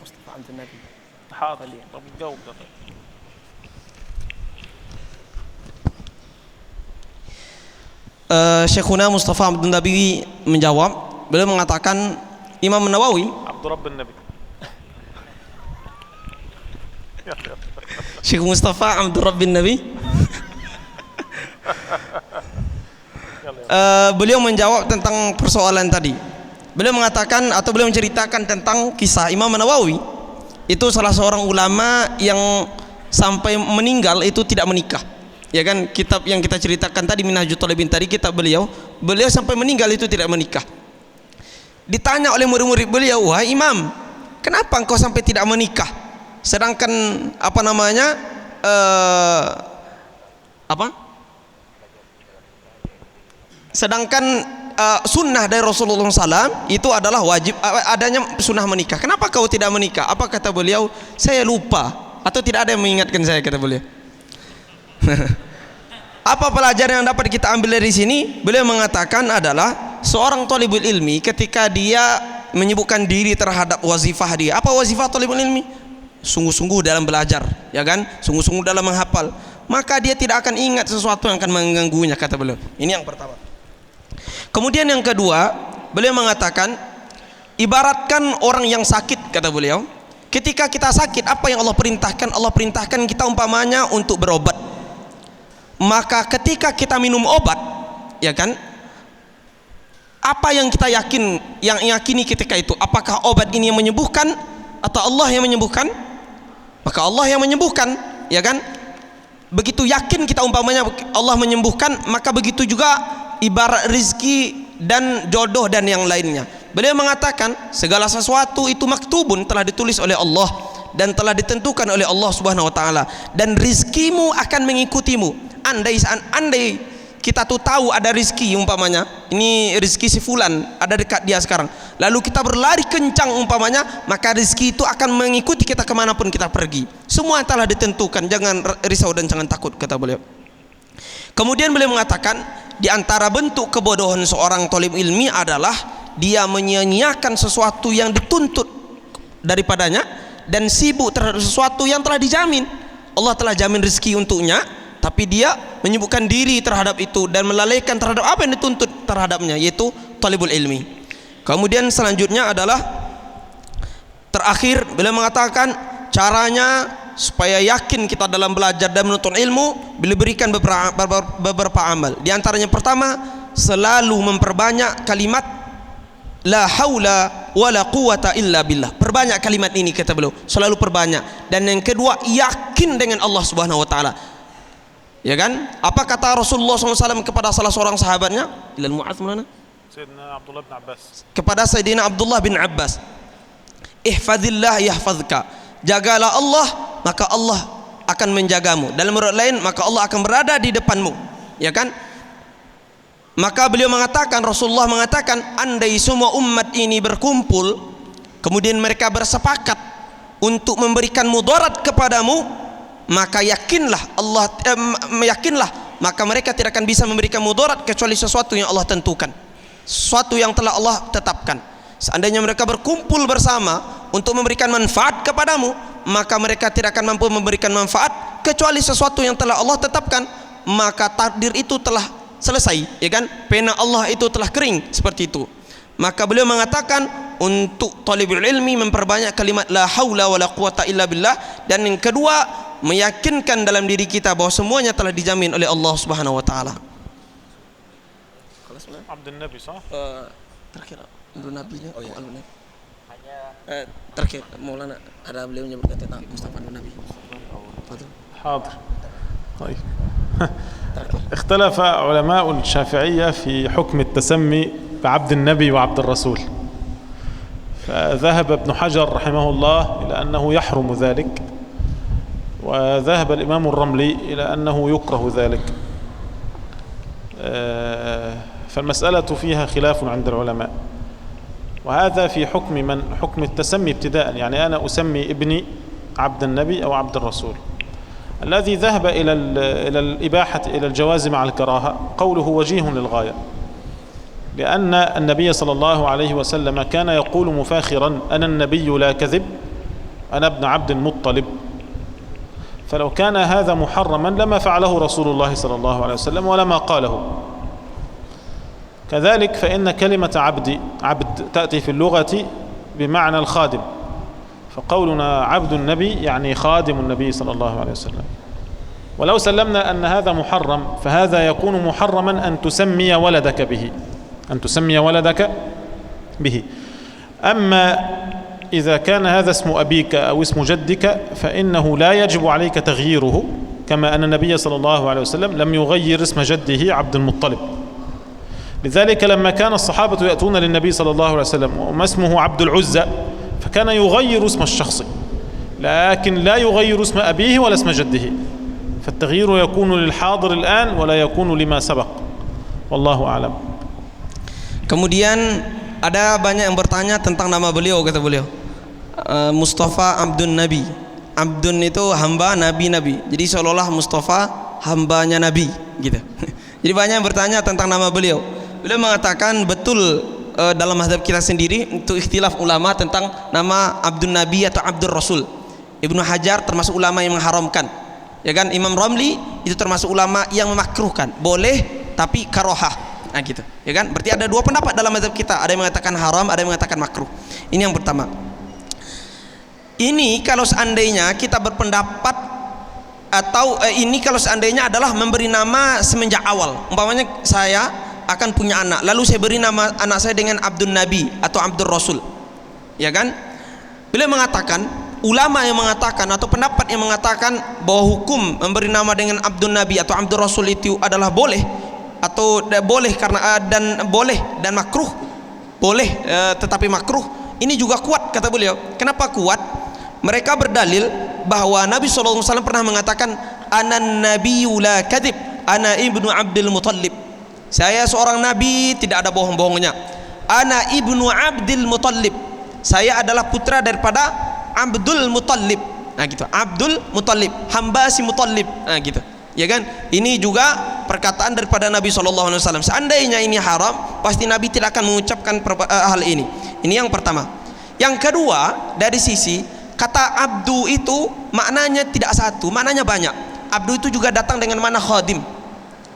مصطفى عبد النبي حاضر، طب جاوب. Syekhuna Mustafa Abdul Nabi menjawab, beliau mengatakan Imam Nawawi Abdul Rabbin Nabi Syekh Mustafa Abdul Rabbin Nabi beliau menjawab tentang persoalan tadi. Beliau mengatakan atau beliau menceritakan tentang kisah Imam Nawawi. Itu salah seorang ulama yang sampai meninggal itu tidak menikah. Ya kan, kitab yang kita ceritakan tadi Minhajul Thalibin tadi, kitab beliau sampai meninggal itu tidak menikah. Ditanya oleh murid-murid beliau, "Wahai Imam, kenapa engkau sampai tidak menikah? Sedangkan sedangkan sunnah dari Rasulullah SAW itu adalah wajib adanya sunnah menikah. Kenapa kau tidak menikah?" Apa kata beliau? "Saya lupa atau tidak ada yang mengingatkan saya," kata beliau. Apa pelajaran yang dapat kita ambil dari sini? Beliau mengatakan adalah seorang thalibul ilmi ketika dia menyibukkan diri terhadap wazifah dia. Apa wazifah thalibul ilmi? Sungguh-sungguh dalam belajar, ya kan? Sungguh-sungguh dalam menghafal. Maka dia tidak akan ingat sesuatu yang akan mengganggunya, kata beliau. Ini yang pertama. Kemudian yang kedua, beliau mengatakan ibaratkan orang yang sakit, kata beliau. Ketika kita sakit, apa yang Allah perintahkan? Allah perintahkan kita umpamanya untuk berobat. Maka ketika kita minum obat, ya kan, apa yang kita yakini ketika itu? Apakah obat ini yang menyembuhkan atau Allah yang menyembuhkan? Maka Allah yang menyembuhkan, ya kan? Begitu yakin kita umpamanya Allah menyembuhkan, maka begitu juga ibarat rizki dan jodoh dan yang lainnya. Beliau mengatakan segala sesuatu itu maktubun, telah ditulis oleh Allah dan telah ditentukan oleh Allah Subhanahu wa taala, dan rizkimu akan mengikutimu. Andai kita tuh tahu ada rizki umpamanya, ini rizki si fulan ada dekat dia sekarang, lalu kita berlari kencang umpamanya, maka rizki itu akan mengikuti kita kemanapun kita pergi. Semua telah ditentukan, jangan risau dan jangan takut, kata beliau. Kemudian beliau mengatakan di antara bentuk kebodohan seorang thalib ilmi adalah dia menyia-nyiakan sesuatu yang dituntut daripadanya dan sibuk terhadap sesuatu yang telah dijamin. Allah telah jamin rizki untuknya, tapi dia menyibukkan diri terhadap itu dan melalaikan terhadap apa yang dituntut terhadapnya, yaitu talibul ilmi. Kemudian selanjutnya adalah terakhir beliau mengatakan caranya supaya yakin kita dalam belajar dan menuntut ilmu, beliau berikan beberapa amal. Di antaranya pertama, selalu memperbanyak kalimat la haula wala quwata illa billah. Perbanyak kalimat ini, kata beliau, selalu perbanyak. Dan yang kedua, yakin dengan Allah Subhanahu wa taala. Ya kan? Apa kata Rasulullah SAW kepada salah seorang sahabatnya? Ilal Mu'adz mana? Sayyidina Abdullah bin Abbas. Kepada Sayyidina Abdullah bin Abbas. Ihfazillah yahfazka. Jagalah Allah, maka Allah akan menjagamu. Dalam riwayat lain, maka Allah akan berada di depanmu. Ya kan? Maka beliau mengatakan, Rasulullah mengatakan, andai semua umat ini berkumpul, kemudian mereka bersepakat untuk memberikan mudarat kepadamu, maka yakinlah maka mereka tidak akan bisa memberikan mudarat kecuali sesuatu yang Allah tentukan, sesuatu yang telah Allah tetapkan. Seandainya mereka berkumpul bersama untuk memberikan manfaat kepadamu, maka mereka tidak akan mampu memberikan manfaat kecuali sesuatu yang telah Allah tetapkan. Maka takdir itu telah selesai, ya kan? Pena Allah itu telah kering, seperti itu. Maka beliau mengatakan untuk talibul ilmi memperbanyak kalimat la haula wala quwata illa billah, dan yang kedua meyakinkan dalam diri kita bahwa semuanya telah dijamin oleh Allah Subhanahu wa taala. Abdul Nabi sah? Terakhir Abdul Nabinya. Oh ya. Terakhir Maulana ada beliau menyebutkan tentang Mustafa Abdul Nabi. حاضر. طيب. اختلف علماء الشافعية في حكم التسمي بعبد النبي وعبد الرسول. فذهب ابن حجر رحمه الله إلى أنه يحرم ذلك، وذهب الإمام الرملي إلى أنه يكره ذلك. فالمسألة فيها خلاف عند العلماء، وهذا في حكم التسمي ابتداء، يعني أنا أسمي ابني عبد النبي أو عبد الرسول. الذي ذهب إلى الإباحة إلى الجواز مع الكراهة قوله وجيه للغاية، لأن النبي صلى الله عليه وسلم كان يقول مفاخرا أنا النبي لا كذب، أنا ابن عبد المطلب. فلو كان هذا محرما لما فعله رسول الله صلى الله عليه وسلم ولما قاله. كذلك فإن كلمة عبد تأتي في اللغة بمعنى الخادم، فقولنا عبد النبي يعني خادم النبي صلى الله عليه وسلم. ولو سلمنا أن هذا محرم فهذا يكون محرما أن تسمي ولدك به. أما إذا كان هذا اسم أبيك أو اسم جدك فإنه لا يجب عليك تغييره، كما أن النبي صلى الله عليه وسلم لم يغير اسم جده عبد المطلب. لذلك لما كان الصحابة يأتون للنبي صلى الله عليه وسلم وما اسمه عبد العزة فكان يغير اسم الشخص، لكن لا يغير اسم أبيه ولا اسم جده، فالتغيير يكون للحاضر الآن ولا يكون لما سبق. والله أعلم. Kemudian ada banyak yang bertanya tentang nama beliau, kata beliau Mustafa Abdun Nabi. Abdun itu hamba, Nabi. Jadi seolah-olah Mustafa hambanya Nabi gitu. Jadi banyak yang bertanya tentang nama beliau. Beliau mengatakan betul dalam mazhab kita sendiri itu ikhtilaf ulama tentang nama Abdun Nabi atau Abdur Rasul. Ibnu Hajar termasuk ulama yang mengharamkan, ya kan? Imam Ramli itu termasuk ulama yang memakruhkan, boleh tapi karohah, nah gitu, ya kan? Berarti ada dua pendapat dalam mazhab kita, ada yang mengatakan haram, ada yang mengatakan makruh. Ini yang pertama. Ini kalau seandainya kita berpendapat atau ini kalau seandainya adalah memberi nama semenjak awal. Umpamanya saya akan punya anak, lalu saya beri nama anak saya dengan Abdul Nabi atau Abdul Rasul, ya kan? Beliau mengatakan, ulama yang mengatakan atau pendapat yang mengatakan bahwa hukum memberi nama dengan Abdul Nabi atau Abdul Rasul itu adalah boleh atau boleh karena dan boleh dan makruh, boleh tetapi makruh, ini juga kuat kata beliau. Kenapa kuat? Mereka berdalil bahwa Nabi SAW pernah mengatakan, ana nabiyyu la kadhib, ana ibnu Abdul Muttalib. Saya seorang nabi, tidak ada bohong-bohongnya. Ana ibnu Abdul Muttalib. Saya adalah putra daripada Abdul Muttalib. Nah gitu, Abdul Muttalib, hamba si Muttalib. Nah gitu, ya kan? Ini juga perkataan daripada Nabi SAW. Seandainya ini haram, pasti Nabi tidak akan mengucapkan hal ini. Ini yang pertama. Yang kedua, dari sisi kata abdu itu maknanya tidak satu, maknanya banyak. Abdu itu juga datang dengan mana khadim.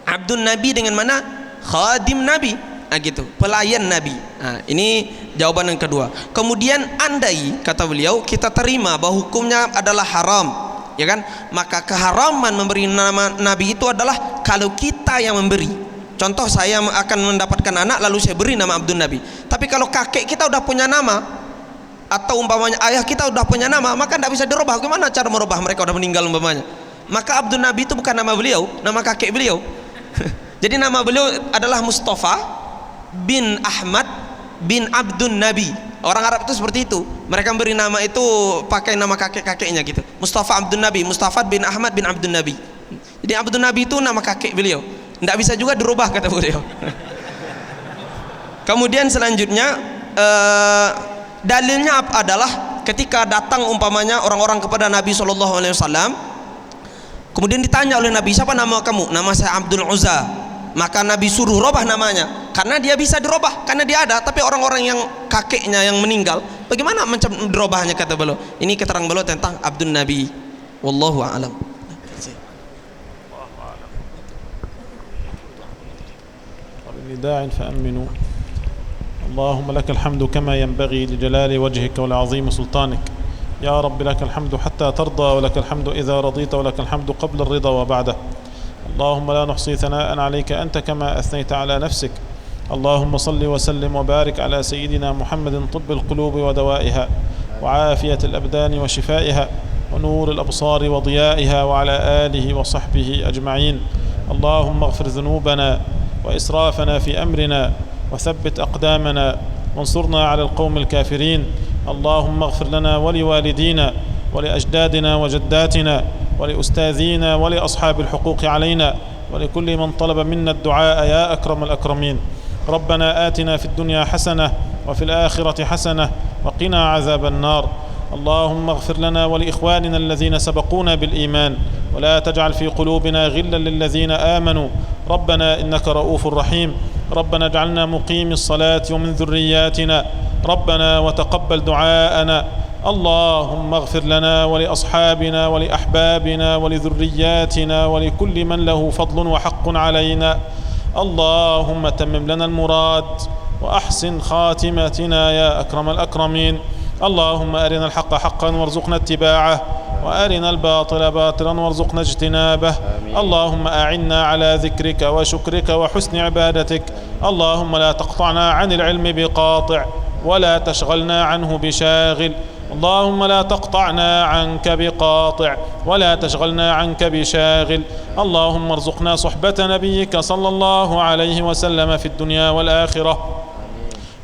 Abdun Nabi dengan mana khadim Nabi. Nah gitu, pelayan Nabi. Nah, ini jawaban yang kedua. Kemudian andai kata beliau kita terima bahwa hukumnya adalah haram, ya kan? Maka keharaman memberi nama Nabi itu adalah kalau kita yang memberi. Contoh, saya akan mendapatkan anak lalu saya beri nama Abdul Nabi. Tapi kalau kakek kita udah punya nama, atau umpamanya ayah kita udah punya nama, maka tidak bisa dirubah. Bagaimana cara merubah? Mereka udah meninggal umpamanya. Maka Abdul Nabi itu bukan nama beliau, nama kakek beliau. Jadi nama beliau adalah Mustafa bin Ahmad bin Abdul Nabi. Orang Arab itu seperti itu. Mereka beri nama itu pakai nama kakek-kakeknya gitu. Mustafa Abdul Nabi, Mustafa bin Ahmad bin Abdul Nabi. Jadi Abdul Nabi itu nama kakek beliau. Tidak bisa juga dirubah kata beliau. Kemudian selanjutnya dalilnya adalah ketika datang umpamanya orang-orang kepada Nabi SAW, kemudian ditanya oleh Nabi, siapa nama kamu? Nama saya Abdul Uzza. Maka Nabi suruh robah namanya, karena dia bisa dirobah, karena dia ada. Tapi orang-orang yang kakeknya yang meninggal, bagaimana macam dirobahnya kata beliau. Ini keterangan beliau tentang Abdul Nabi. Wallahu a'lam. داع فأمنوا. اللهم لك الحمد كما ينبغي لجلال وجهك ولعظيم سلطانك. يا رب لك الحمد حتى ترضى، ولك الحمد إذا رضيت، ولك الحمد قبل الرضا وبعده. اللهم لا نحصي ثناء عليك أنت كما أثنيت على نفسك. اللهم صل وسلم وبارك على سيدنا محمد طب القلوب ودوائها، وعافية الأبدان وشفائها، ونور الأبصار وضيائها، وعلى آله وصحبه أجمعين. اللهم اغفر ذنوبنا وإسرافنا في أمرنا، وثبت أقدامنا، وانصرنا على القوم الكافرين. اللهم اغفر لنا ولوالدينا ولأجدادنا وجداتنا ولأستاذينا ولأصحاب الحقوق علينا، ولكل من طلب منا الدعاء يا أكرم الأكرمين. ربنا آتنا في الدنيا حسنة وفي الآخرة حسنة وقنا عذاب النار. اللهم اغفر لنا ولإخواننا الذين سبقونا بالإيمان، ولا تجعل في قلوبنا غلا للذين آمنوا. ربنا إنك رؤوف رحيم. ربنا اجعلنا مقيم الصلاة ومن ذرياتنا. ربنا وتقبل دعاءنا. اللهم اغفر لنا ولأصحابنا ولأحبابنا ولذرياتنا ولكل من له فضل وحق علينا. اللهم تمم لنا المراد وأحسن خاتمتنا يا أكرم الأكرمين. اللهم أرنا الحق حقا وارزقنا اتباعه، وأرنا الباطل باطلا وارزقنا اجتنابه. اللهم أعنا على ذكرك وشكرك وحسن عبادتك. اللهم لا تقطعنا عن العلم بقاطع، ولا تشغلنا عنه بشاغل. اللهم لا تقطعنا عنك بقاطع، ولا تشغلنا عنك بشاغل. اللهم ارزقنا صحبة نبيك صلى الله عليه وسلم في الدنيا والآخرة.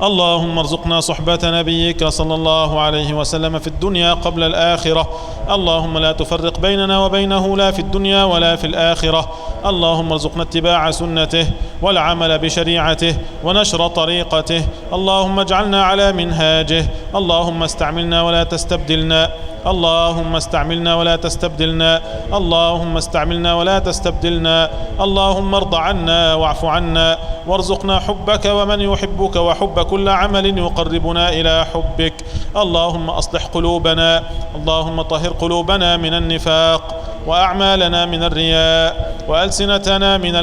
اللهم ارزقنا صحبة نبيك صلى الله عليه وسلم في الدنيا قبل الآخرة. اللهم لا تفرق بيننا وبينه لا في الدنيا ولا في الآخرة. اللهم ارزقنا اتباع سنته والعمل بشريعته ونشر طريقته. اللهم اجعلنا على منهاجه. اللهم استعملنا ولا تستبدلنا. اللهم استعملنا ولا تستبدلنا. اللهم استعملنا ولا تستبدلنا. اللهم ارض عنا واعف عنا، وارزقنا حبك ومن يحبك وحب كل عمل يقربنا إلى حبك. اللهم أصلح قلوبنا. اللهم طهر قلوبنا من النفاق، وأعمالنا من الرياء، وألسنتنا من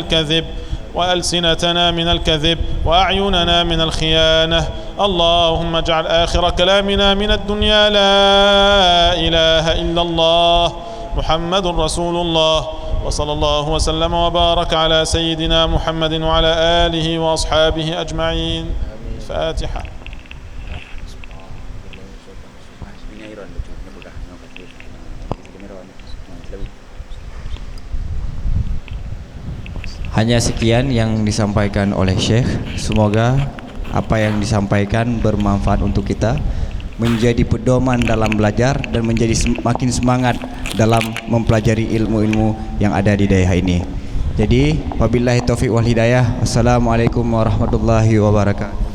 الكذب، وأعيننا من الخيانة. اللهم اجعل آخر كلامنا من الدنيا لا إله إلا الله. محمد رسول الله وصلى الله وسلم وبارك على سيدنا محمد وعلى آله وأصحابه أجمعين. الفاتحة. Hanya sekian yang disampaikan oleh Syekh. Semoga apa yang disampaikan bermanfaat untuk kita, menjadi pedoman dalam belajar dan menjadi semakin semangat dalam mempelajari ilmu-ilmu yang ada di daerah ini. Jadi wabillahi taufiq wal hidayah. Wassalamualaikum warahmatullahi wabarakatuh.